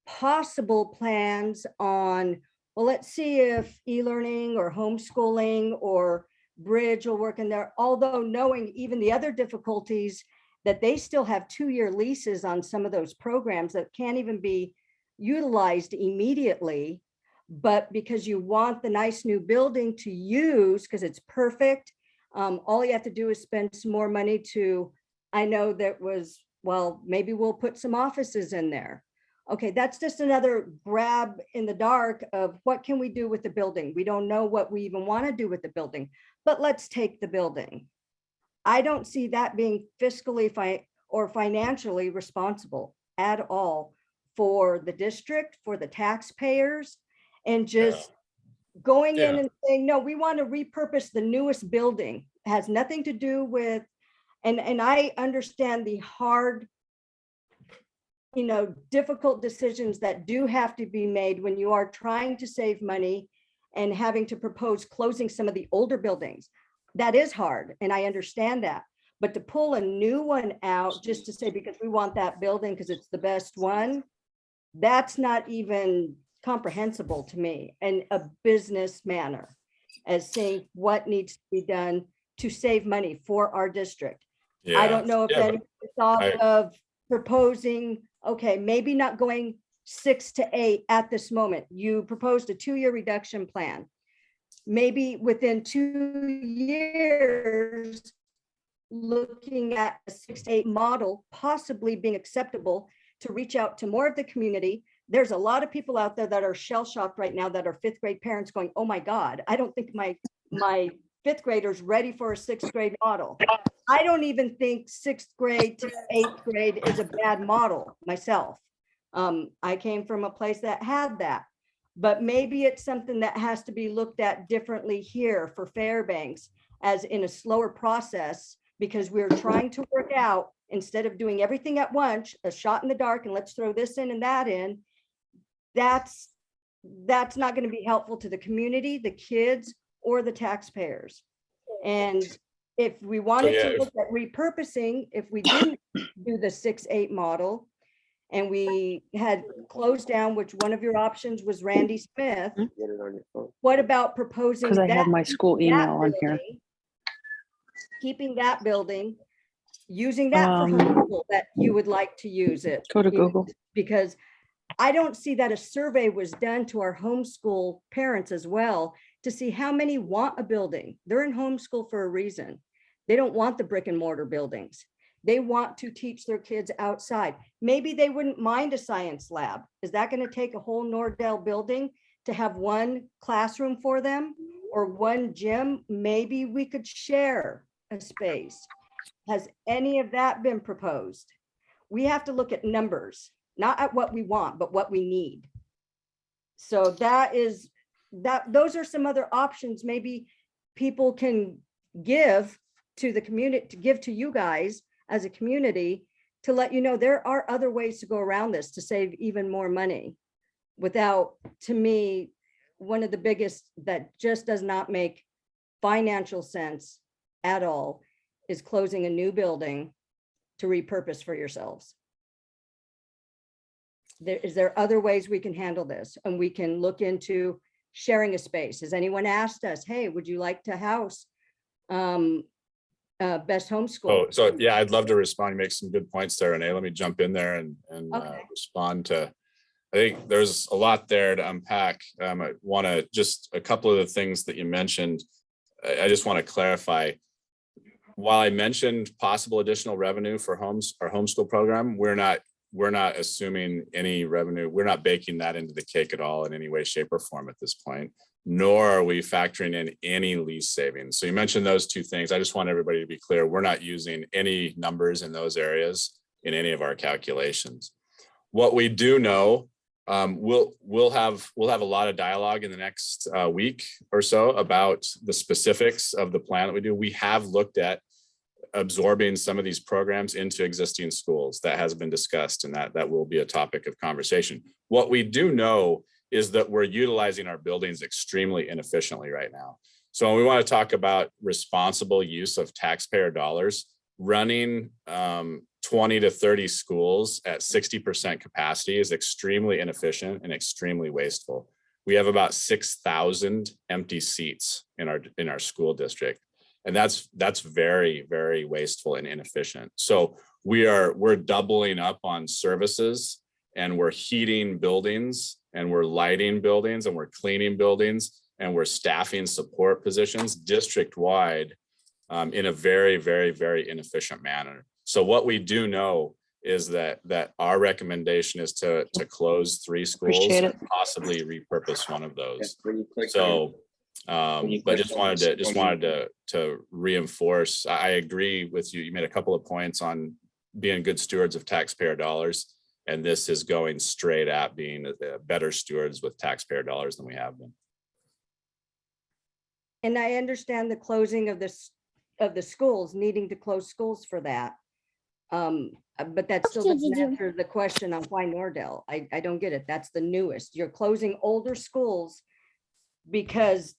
possible plans on, well, let's see if e-learning or homeschooling or bridge will work in there, although knowing even the other difficulties that they still have 2-year leases on some of those programs that can't even be utilized immediately. But because you want the nice new building to use, because it's perfect, all you have to do is spend some more money to, I know that was, well, maybe we'll put some offices in there. Okay, that's just another grab in the dark of what can we do with the building? We don't know what we even want to do with the building, but let's take the building. I don't see that being fiscally or financially responsible at all for the district, for the taxpayers, and just going in and saying, no, we want to repurpose the newest building. It has nothing to do with, and I understand the hard, difficult decisions that do have to be made when you are trying to save money and having to propose closing some of the older buildings. That is hard, and I understand that. But to pull a new one out just to say, because we want that building because it's the best one, that's not even comprehensible to me in a business manner as saying what needs to be done to save money for our district. I don't know if anyone thought of proposing, okay, maybe not going 6 to 8 at this moment. You proposed a 2-year reduction plan. Maybe within 2 years, looking at a 6 to 8 model possibly being acceptable to reach out to more of the community. There's a lot of people out there that are shell shocked right now that are 5th grade parents going, oh my God, I don't think my 5th graders ready for a 6th grade model. I don't even think 6th grade to 8th grade is a bad model myself. I came from a place that had that, but maybe it's something that has to be looked at differently here for Fairbanks as in a slower process, because we're trying to work out, instead of doing everything at once, a shot in the dark and let's throw this in and that in, that's not going to be helpful to the community, the kids, or the taxpayers. And if we wanted to look at repurposing, if we didn't do the 6-8 model and we had closed down, which one of your options was Randy Smith, what about proposing? Because I have my school email on here. Keeping that building, using that for homeschool, that you would like to use it. Go to Google. Because I don't see that a survey was done to our homeschool parents as well to see how many want a building. They're in homeschool for a reason. They don't want the brick and mortar buildings. They want to teach their kids outside. Maybe they wouldn't mind a science lab. Is that going to take a whole Nordale building to have one classroom for them or one gym? Maybe we could share a space. Has any of that been proposed? We have to look at numbers, not at what we want, but what we need. So those are some other options maybe people can give to the community, to give to you guys as a community, to let you know there are other ways to go around this to save even more money without, to me, one of the biggest that just does not make financial sense at all is closing a new building to repurpose for yourselves. Is there other ways we can handle this? And we can look into sharing a space. Has anyone asked us, hey, would you like to house Best Homeschool? Oh, so yeah, I'd love to respond. You make some good points there, Renee. Let me jump in there and respond to, I think there's a lot there to unpack. I want to just a couple of the things that you mentioned. I just want to clarify. While I mentioned possible additional revenue for our homeschool program, we're not assuming any revenue. We're not baking that into the cake at all in any way, shape, or form at this point, nor are we factoring in any lease savings. So you mentioned those two things. I just want everybody to be clear. We're not using any numbers in those areas in any of our calculations. What we do know We'll have a lot of dialogue in the next week or so about the specifics of the plan that we do. We have looked at absorbing some of these programs into existing schools. That has been discussed, and that will be a topic of conversation. What we do know is that we're utilizing our buildings extremely inefficiently right now. So when we want to talk about responsible use of taxpayer dollars, running 20 to 30 schools at 60% capacity is extremely inefficient and extremely wasteful. We have about 6,000 empty seats in our school district. And that's very, very wasteful and inefficient. So we're doubling up on services, and we're heating buildings, and we're lighting buildings, and we're cleaning buildings, and we're staffing support positions district-wide in a very, very, very inefficient manner. So what we do know is that our recommendation is to close 3 schools Appreciate and it. possibly repurpose one of those. So but just wanted to reinforce, I agree with you. You made a couple of points on being good stewards of taxpayer dollars. And this is going straight at being better stewards with taxpayer dollars than we have been. And I understand the closing of the schools, needing to close schools for that. But that still doesn't answer the question on why Nordale. I don't get it. That's the newest. You're closing older schools because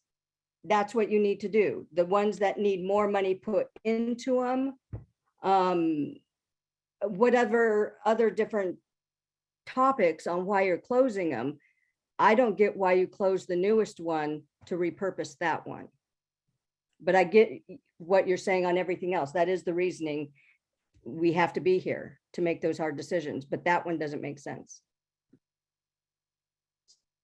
that's what you need to do. The ones that need more money put into them, whatever other different topics on why you're closing them. I don't get why you closed the newest one to repurpose that one. But I get what you're saying on everything else. That is the reasoning. We have to be here to make those hard decisions, but that one doesn't make sense.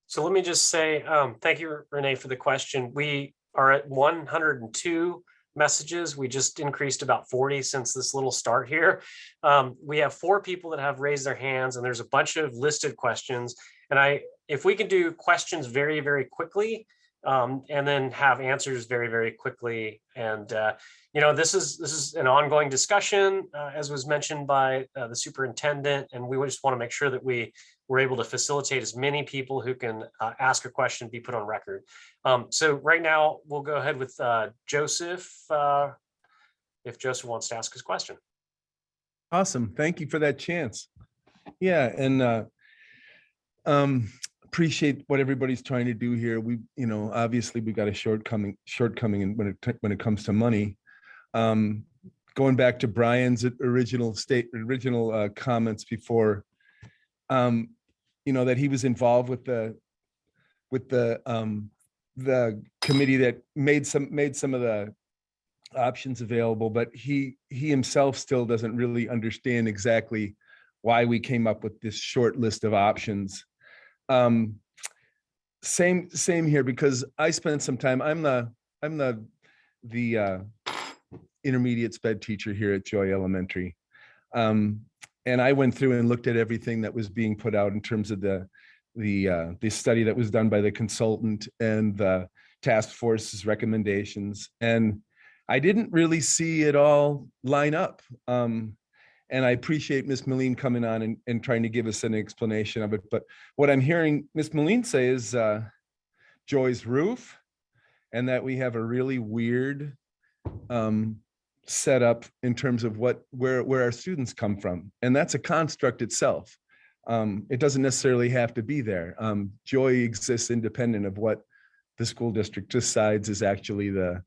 So let me just say, thank you, Renee, for the question. We are at 102 messages. We just increased about 40 since this little start here. We have 4 people that have raised their hands, and there's a bunch of listed questions. And if we can do questions very, very quickly, and then have answers very, very quickly. And this is an ongoing discussion, as was mentioned by the superintendent, and we just want to make sure that we're able to facilitate as many people who can ask a question, be put on record. So right now we'll go ahead with Joseph, if Joseph wants to ask his question. Awesome. Thank you for that chance. Yeah, and appreciate what everybody's trying to do here. We, obviously we've got a shortcoming when it comes to money. Going back to Brian's original comments before, that he was involved with the committee that made some of the options available, but he himself still doesn't really understand exactly why we came up with this short list of options. Same here, because I spent some time, I'm the intermediate sped teacher here at Joy Elementary. And I went through and looked at everything that was being put out in terms of the study that was done by the consultant and the task force's recommendations. And I didn't really see it all line up. And I appreciate Ms. Moline coming on and trying to give us an explanation of it. But what I'm hearing Ms. Moline say is Joy's roof, and that we have a really weird setup in terms of where our students come from. And that's a construct itself. It doesn't necessarily have to be there. Joy exists independent of what the school district decides is actually the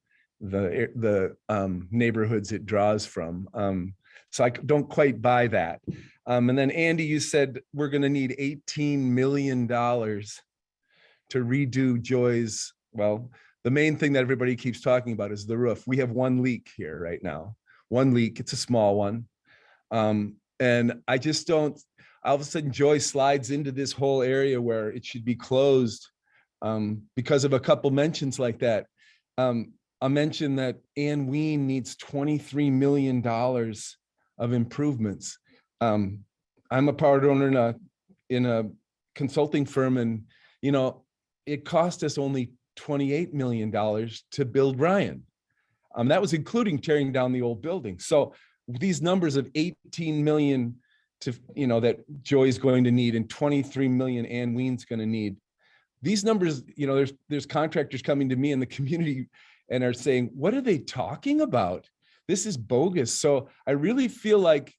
neighborhoods it draws from. So I don't quite buy that. And then Andy, you said we're going to need $18 million to redo Joy's, well, the main thing that everybody keeps talking about is the roof. We have one leak here right now. One leak, it's a small one. And I just don't, all of a sudden Joy slides into this whole area where it should be closed because of a couple mentions like that. I mentioned that Ann Ween needs $23 million of improvements. I'm a part owner in a consulting firm, and it cost us only $28 million to build Ryan. That was including tearing down the old building. So these numbers of 18 million that Joy's going to need and 23 million Ann Ween's going to need. These numbers, there's contractors coming to me in the community and are saying, what are they talking about? This is bogus. So I really feel like,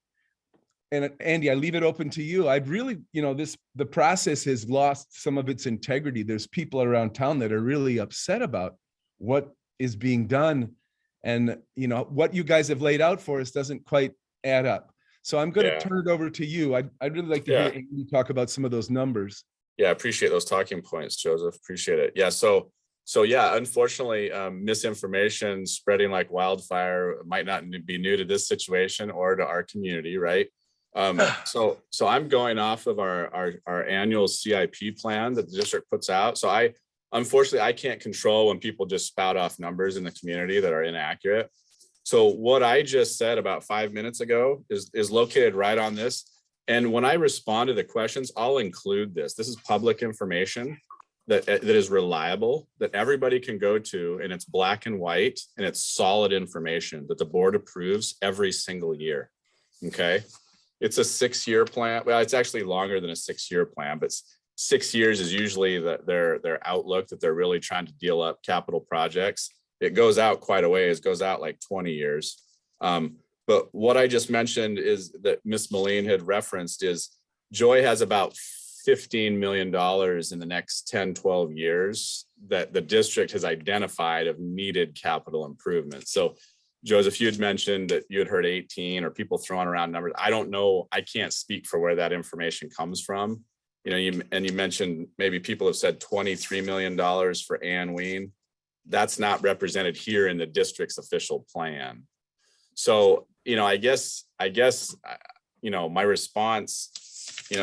and Andy, I leave it open to you. I'd really, the process has lost some of its integrity. There's people around town that are really upset about what is being done. And, what you guys have laid out for us doesn't quite add up. So I'm going to turn it over to you. I'd really like to hear Andy talk about some of those numbers. Yeah, I appreciate those talking points, Joseph. Appreciate it. Yeah, so unfortunately, misinformation spreading like wildfire might not be new to this situation or to our community, right? So I'm going off of our annual CIP plan that the district puts out. So unfortunately, I can't control when people just spout off numbers in the community that are inaccurate. So what I just said about 5 minutes ago is located right on this. And when I respond to the questions, I'll include this. This is public information that is reliable, that everybody can go to, and it's black and white, and it's solid information that the board approves every single year. Okay. It's a 6-year plan. Well, it's actually longer than a 6-year plan, but 6 years is usually their outlook that they're really trying to deal up capital projects. It goes out quite a ways, goes out like 20 years. But what I just mentioned is that Ms. Moline had referenced is Joy has about $15 million in the next 10, 12 years that the district has identified of needed capital improvements. So Joseph, you had mentioned that you had heard 18 or people throwing around numbers. I don't know. I can't speak for where that information comes from. You mentioned maybe people have said $23 million for Ann Ween. That's not represented here in the district's official plan. So, I guess, my response,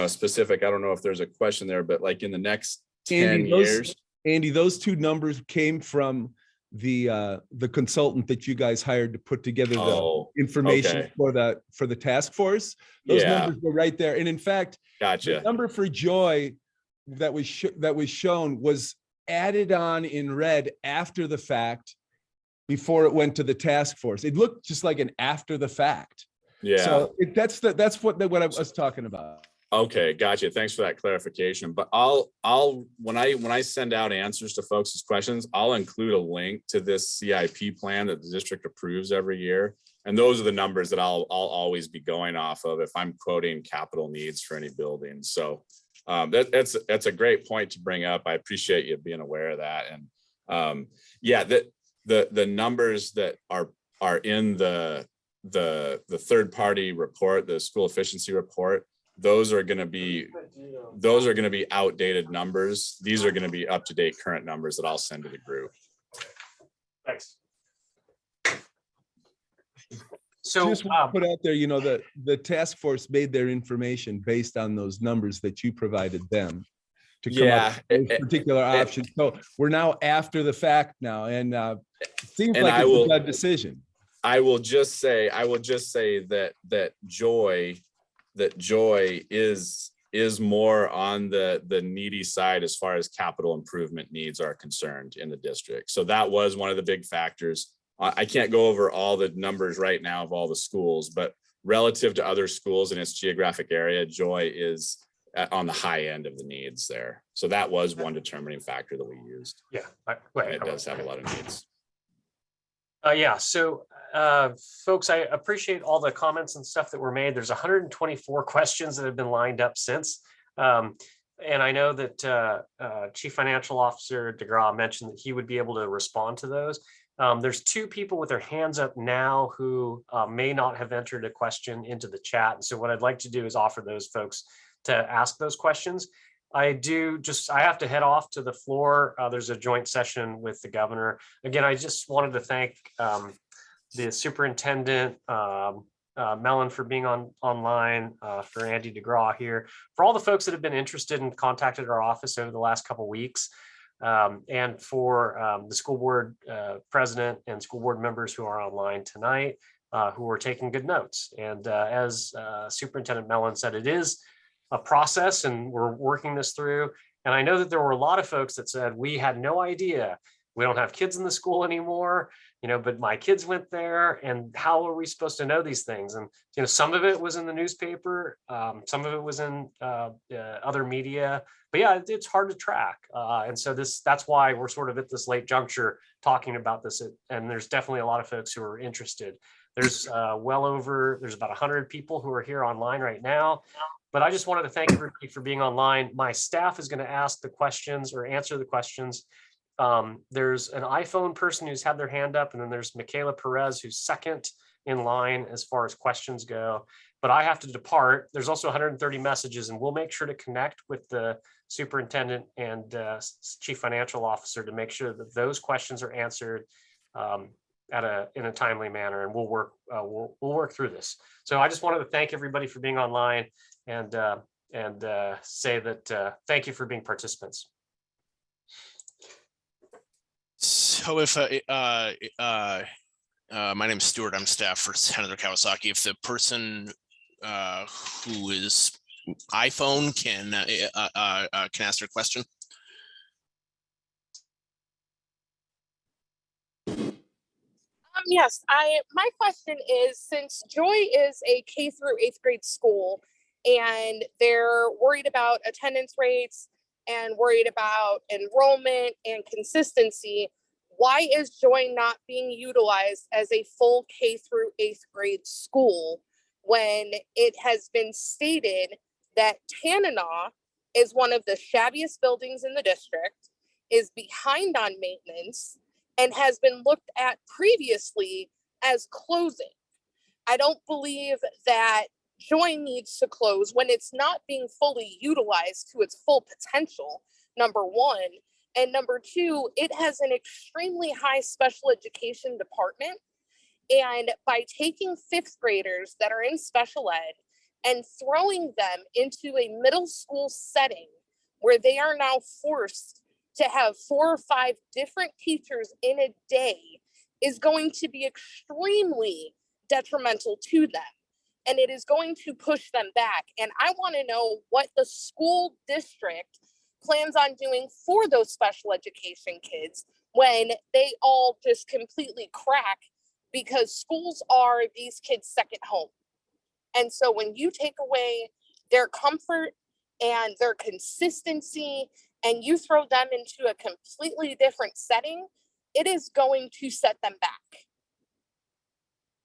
specific, I don't know if there's a question there, but like in the next 10 years. Andy, those two numbers came from the consultant that you guys hired to put together the information for the task force. Those numbers were right there. And in fact, gotcha. The number for Joy that was shown was added on in red after the fact before it went to the task force. It looked just like an after the fact. Yeah. So that's what I was talking about. Okay, gotcha. Thanks for that clarification. But when I send out answers to folks' questions, I'll include a link to this CIP plan that the district approves every year. And those are the numbers that I'll always be going off of if I'm quoting capital needs for any building. So that's a great point to bring up. I appreciate you being aware of that. And the numbers that are in the third party report, the school efficiency report, those are going to be outdated numbers. These are going to be up to date current numbers that I'll send to the group. Thanks. So just want to put out there, the task force made their information based on those numbers that you provided them to come up with those particular options. So we're now after the fact now, and it seems like it's a bad decision. I will just say that Joy is more on the needy side as far as capital improvement needs are concerned in the district. So that was one of the big factors. I can't go over all the numbers right now of all the schools, but relative to other schools in its geographic area, Joy is on the high end of the needs there. So that was one determining factor that we used. Yeah, it does have a lot of needs. So folks, I appreciate all the comments and stuff that were made. There's 124 questions that have been lined up since. And I know that Chief Financial Officer DeGraw mentioned that he would be able to respond to those. There's 2 people with their hands up now who may not have entered a question into the chat. And so what I'd like to do is offer those folks to ask those questions. I have to head off to the floor. There's a joint session with the governor. Again, I just wanted to thank the superintendent, Mellon, for being online, for Andy DeGraw here, for all the folks that have been interested and contacted our office over the last couple of weeks, and for the school board president and school board members who are online tonight, who are taking good notes. And as Superintendent Mellon said, it is a process and we're working this through. And I know that there were a lot of folks that said, we had no idea. We don't have kids in the school anymore. but my kids went there, and how are we supposed to know these things? And, some of it was in the newspaper, some of it was in other media, but yeah, it's hard to track. And so that's why we're sort of at this late juncture talking about this. And there's definitely a lot of folks who are interested. There's there's about 100 people who are here online right now. But I just wanted to thank everybody for being online. My staff is going to ask the questions or answer the questions. There's an iPhone person who's had their hand up, and then there's Michaela Perez, who's second in line as far as questions go. But I have to depart. There's also 130 messages, and we'll make sure to connect with the superintendent and chief financial officer to make sure that those questions are answered in a timely manner, and we'll work through this. So I just wanted to thank everybody for being online and say that thank you for being participants. So if my name is Stuart, I'm staff for Senator Kawasaki. If the person who is iPhone can ask their question. Yes, my question is, since Joy is a K through 8th grade school and they're worried about attendance rates and worried about enrollment and consistency, why is Joy not being utilized as a full K through 8th grade school when it has been stated that Tanana is one of the shabbiest buildings in the district, is behind on maintenance, and has been looked at previously as closing? I don't believe that Joy needs to close when it's not being fully utilized to its full potential, number one. And number two, it has an extremely high special education department. And by taking 5th graders that are in special ed and throwing them into a middle school setting where they are now forced to have 4 or 5 different teachers in a day is going to be extremely detrimental to them. And it is going to push them back. And I want to know what the school district plans on doing for those special education kids when they all just completely crack, because schools are these kids' second home. And so when you take away their comfort and their consistency and you throw them into a completely different setting, it is going to set them back.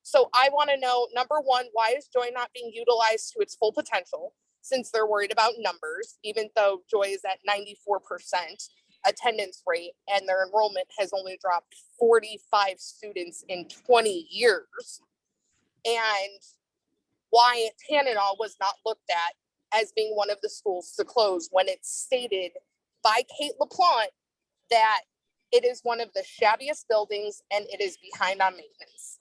So I want to know, number one, why is Joy not being utilized to its full potential, since they're worried about numbers, even though Joy is at 94% attendance rate and their enrollment has only dropped 45 students in 20 years? And why Tanana was not looked at as being one of the schools to close when it's stated by Kate LaPlante that it is one of the shabbiest buildings and it is behind on maintenance.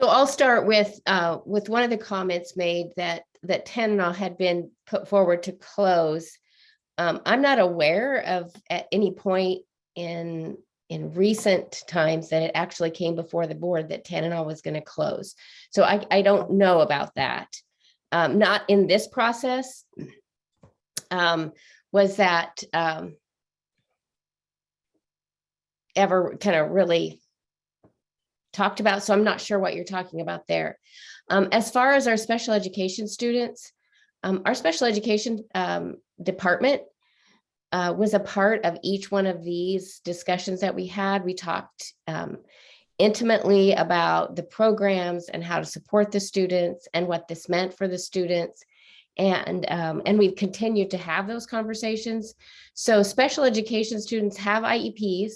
So I'll start with one of the comments made that Tanana had been put forward to close. I'm not aware of at any point in recent times that it actually came before the board that Tanana was going to close. So I don't know about that. Not in this process. Was that ever kind of really talked about? So I'm not sure what you're talking about there. As far as our special education students, our special education department was a part of each one of these discussions that we had. We talked intimately about the programs and how to support the students and what this meant for the students. And we've continued to have those conversations. So special education students have IEPs,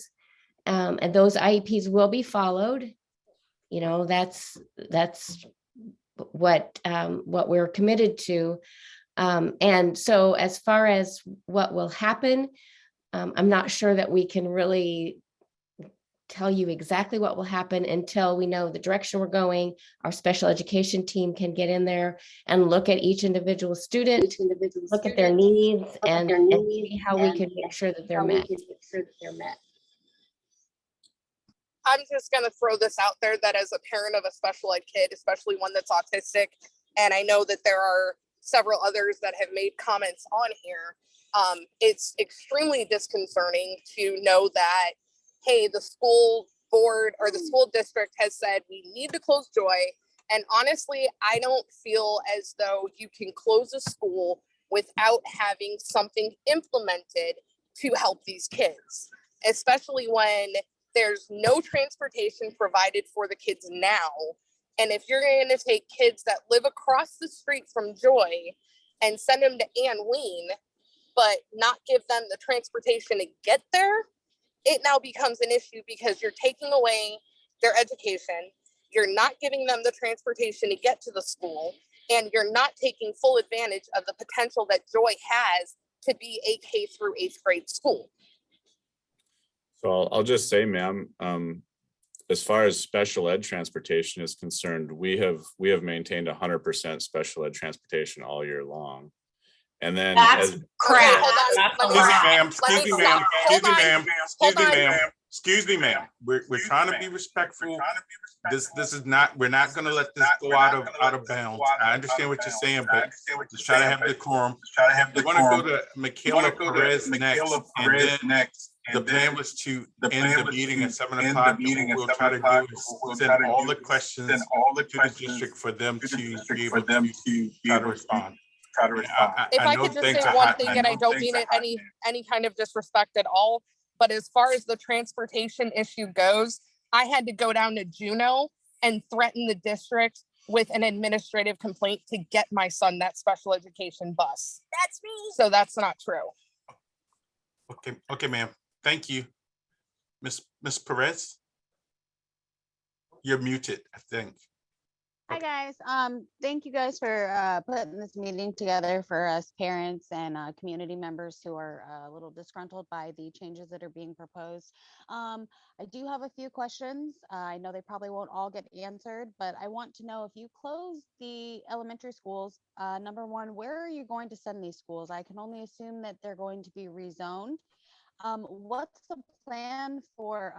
and those IEPs will be followed. You know, that's what we're committed to. And so as far as what will happen, I'm not sure that we can really tell you exactly what will happen until we know the direction we're going. Our special education team can get in there and look at each individual student, look at their needs, and see how we can make sure that they're met. I'm just going to throw this out there that as a parent of a special ed kid, especially one that's autistic, and I know that there are several others that have made comments on here, It's extremely disconcerting to know that, hey, the school board or the school district has said we need to close Joy. And honestly, I don't feel as though you can close a school without having something implemented to help these kids, especially when there's no transportation provided for the kids now. And if you're going to take kids that live across the street from Joy and send them to Ann Ween, but not give them the transportation to get there, it now becomes an issue because you're taking away their education. You're not giving them the transportation to get to the school, and you're not taking full advantage of the potential that Joy has to be a K through 8th grade school. So I'll just say, ma'am, as far as special ed transportation is concerned, we have maintained 100% special ed transportation all year long. And then That's crap. Excuse me, ma'am. Excuse me, ma'am. We're trying to be respectful. This is not, we're not gonna let this go out of bounds. I understand what you're saying, but just try to have decorum. We're gonna go to Michaela Perez next. And then the plan was to end the meeting at 7 o'clock. What we'll try to do is send all the questions to the district for them to be able to try to respond. If I could just say one thing, and I don't mean it any kind of disrespect at all, but as far as the transportation issue goes, I had to go down to Juneau and threaten the district with an administrative complaint to get my son that special education bus. That's me. So that's not true. Okay, ma'am. Thank you. Miss Perez? You're muted, I think. Hi guys, thank you guys for putting this meeting together for us parents and community members who are a little disgruntled by the changes that are being proposed. I do have a few questions. I know they probably won't all get answered, but I want to know if you close the elementary schools, number one, where are you going to send these schools? I can only assume that they're going to be rezoned. What's the plan for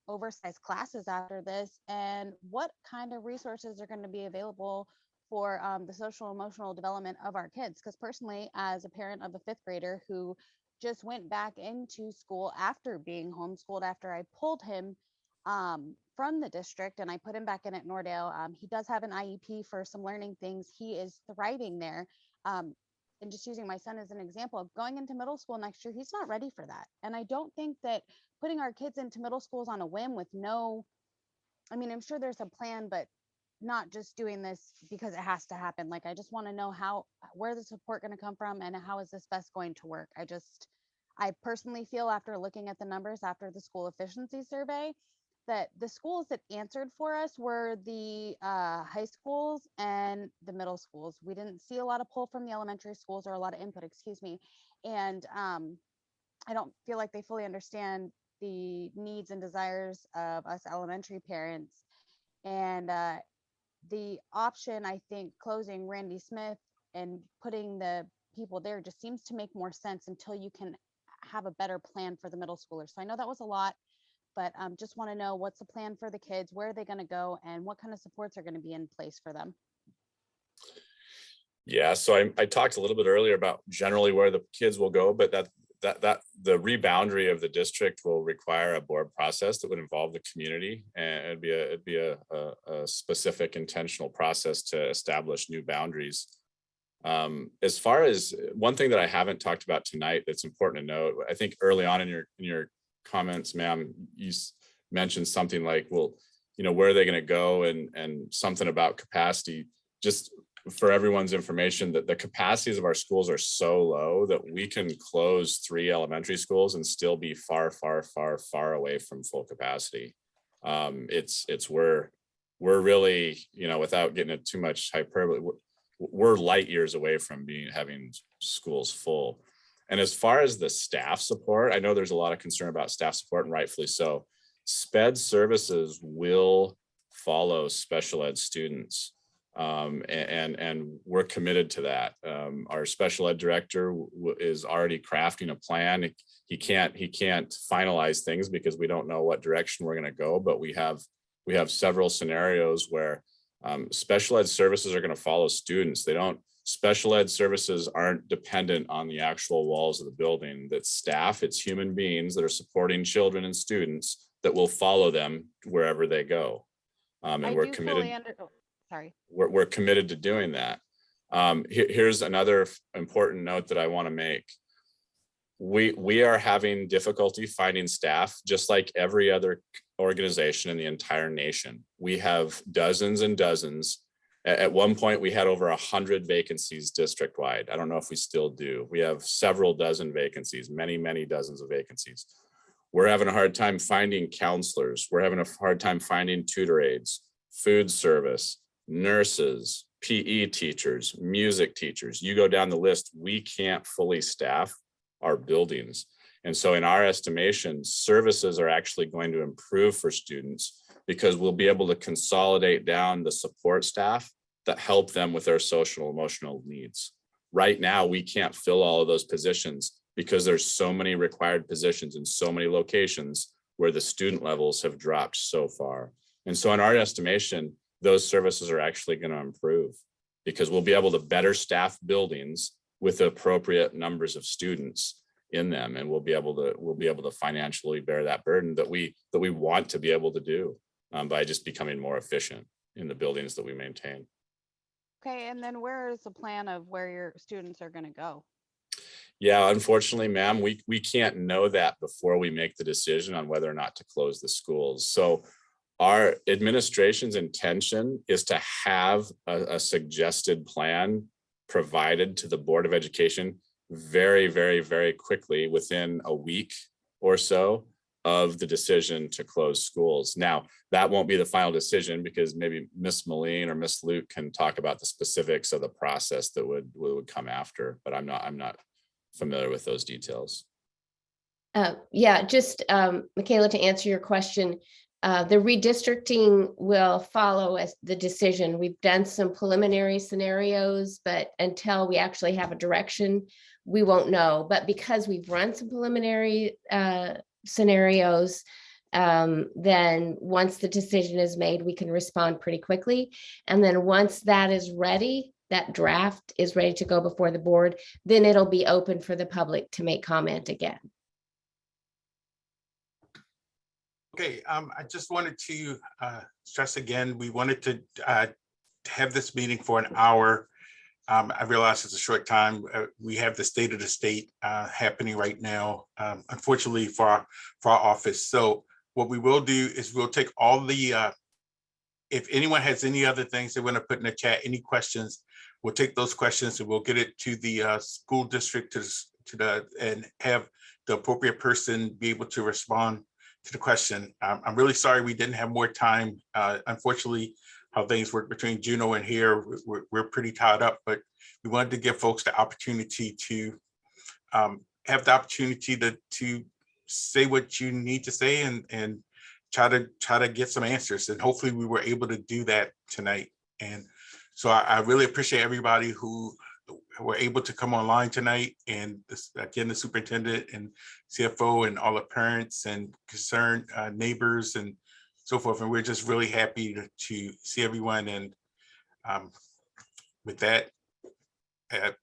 oversized classes after this, and what kind of resources are going to be available for the social emotional development of our kids? Because personally, as a parent of a 5th grader who just went back into school after being homeschooled, after I pulled him from the district and I put him back in at Nordale, he does have an IEP for some learning things. He is thriving there. And just using my son as an example of going into middle school next year, he's not ready for that. And I don't think that putting our kids into middle schools on a whim with no, I mean, I'm sure there's a plan, but not just doing this because it has to happen. Like, I just want to know where the support going to come from and how is this best going to work? I personally feel, after looking at the numbers after the school efficiency survey, that the schools that answered for us were the high schools and the middle schools. We didn't see a lot of pull from the elementary schools, or a lot of input, excuse me. And I don't feel like they fully understand the needs and desires of us elementary parents. And the option, I think, closing Randy Smith and putting the people there just seems to make more sense until you can have a better plan for the middle schoolers. So I know that was a lot, but just want to know what's the plan for the kids, where are they going to go, and what kind of supports are going to be in place for them? Yeah, so I talked a little bit earlier about generally where the kids will go, but that the reboundary of the district will require a board process that would involve the community, and it'd be a specific intentional process to establish new boundaries. As far as one thing that I haven't talked about tonight that's important to note, I think early on in your comments, ma'am, you mentioned something like, well, where are they going to go, and something about capacity. Just for everyone's information, that the capacities of our schools are so low that we can close 3 elementary schools and still be far, far, far, far away from full capacity. We're really, without getting into too much hyperbole, we're light years away from having schools full. And as far as the staff support, I know there's a lot of concern about staff support, and rightfully so. SPED services will follow special ed students. And we're committed to that. Our special ed director is already crafting a plan. He can't finalize things because we don't know what direction we're going to go, but we have several scenarios where special ed services are going to follow students. They don't, special ed services aren't dependent on the actual walls of the building. That staff, it's human beings that are supporting children and students that will follow them wherever they go. And I we're do committed. fully under, oh, sorry. We're committed to doing that. Here's another important note that I want to make. We are having difficulty finding staff, just like every other organization in the entire nation. We have dozens and dozens. At one point, we had over 100 vacancies district-wide. I don't know if we still do. We have several dozen vacancies, many, many dozens of vacancies. We're having a hard time finding counselors. We're having a hard time finding tutor aides, food service, nurses, PE teachers, music teachers. You go down the list, we can't fully staff our buildings. And so in our estimation, services are actually going to improve for students because we'll be able to consolidate down the support staff that help them with their social emotional needs. Right now, we can't fill all of those positions because there's so many required positions in so many locations where the student levels have dropped so far. And so in our estimation, those services are actually going to improve because we'll be able to better staff buildings with the appropriate numbers of students in them, and we'll be able to financially bear that burden that we want to be able to do by just becoming more efficient in the buildings that we maintain. Okay, and then where is the plan of where your students are going to go? Yeah, unfortunately, ma'am, we can't know that before we make the decision on whether or not to close the schools. So our administration's intention is to have a suggested plan provided to the Board of Education very, very, very quickly, within a week or so of the decision to close schools. Now, that won't be the final decision because maybe Miss Moline or Miss Luke can talk about the specifics of the process that would come after, but I'm not familiar with those details. Yeah, just Michaela, to answer your question, the redistricting will follow as the decision. We've done some preliminary scenarios, but until we actually have a direction, we won't know. But because we've run some preliminary scenarios, then once the decision is made, we can respond pretty quickly. And then once that is ready, that draft is ready to go before the board, then it'll be open for the public to make comment again. Okay, I just wanted to stress again, we wanted to have this meeting for an hour. I realize it's a short time. We have the state of the state happening right now, unfortunately for our office. So what we will do is we'll take all the, if anyone has any other things they want to put in the chat, any questions, we'll take those questions and we'll get it to the school district and have the appropriate person be able to respond to the question. I'm really sorry we didn't have more time. Unfortunately, how things work between Juneau and here, we're pretty tied up, but we wanted to give folks the opportunity to have the opportunity to say what you need to say and try to get some answers. And hopefully we were able to do that tonight. And so I really appreciate everybody who were able to come online tonight. And this, again, the superintendent and CFO and all the parents and concerned neighbors and so forth. And we're just really happy to see everyone. And with that,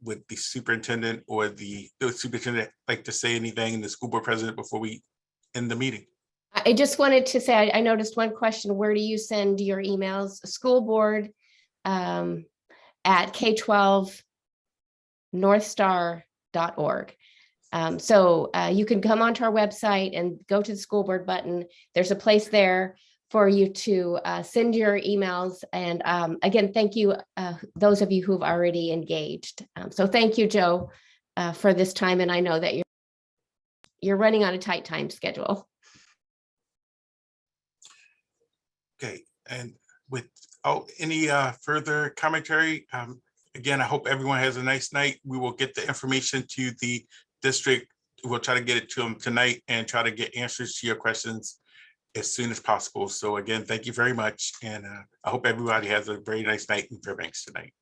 would the superintendent or the superintendent like to say anything, the school board president, before we end the meeting? I just wanted to say, I noticed one question. Where do you send your emails? School board at k12northstar.org. So you can come onto our website and go to the school board button. There's a place there for you to send your emails. And again, thank you, those of you who've already engaged. So thank you, Joe, for this time. And I know that you're running on a tight time schedule. Okay, and without any further commentary, again, I hope everyone has a nice night. We will get the information to the district. We'll try to get it to them tonight and try to get answers to your questions as soon as possible. So again, thank you very much. And I hope everybody has a very nice night in Fairbanks tonight.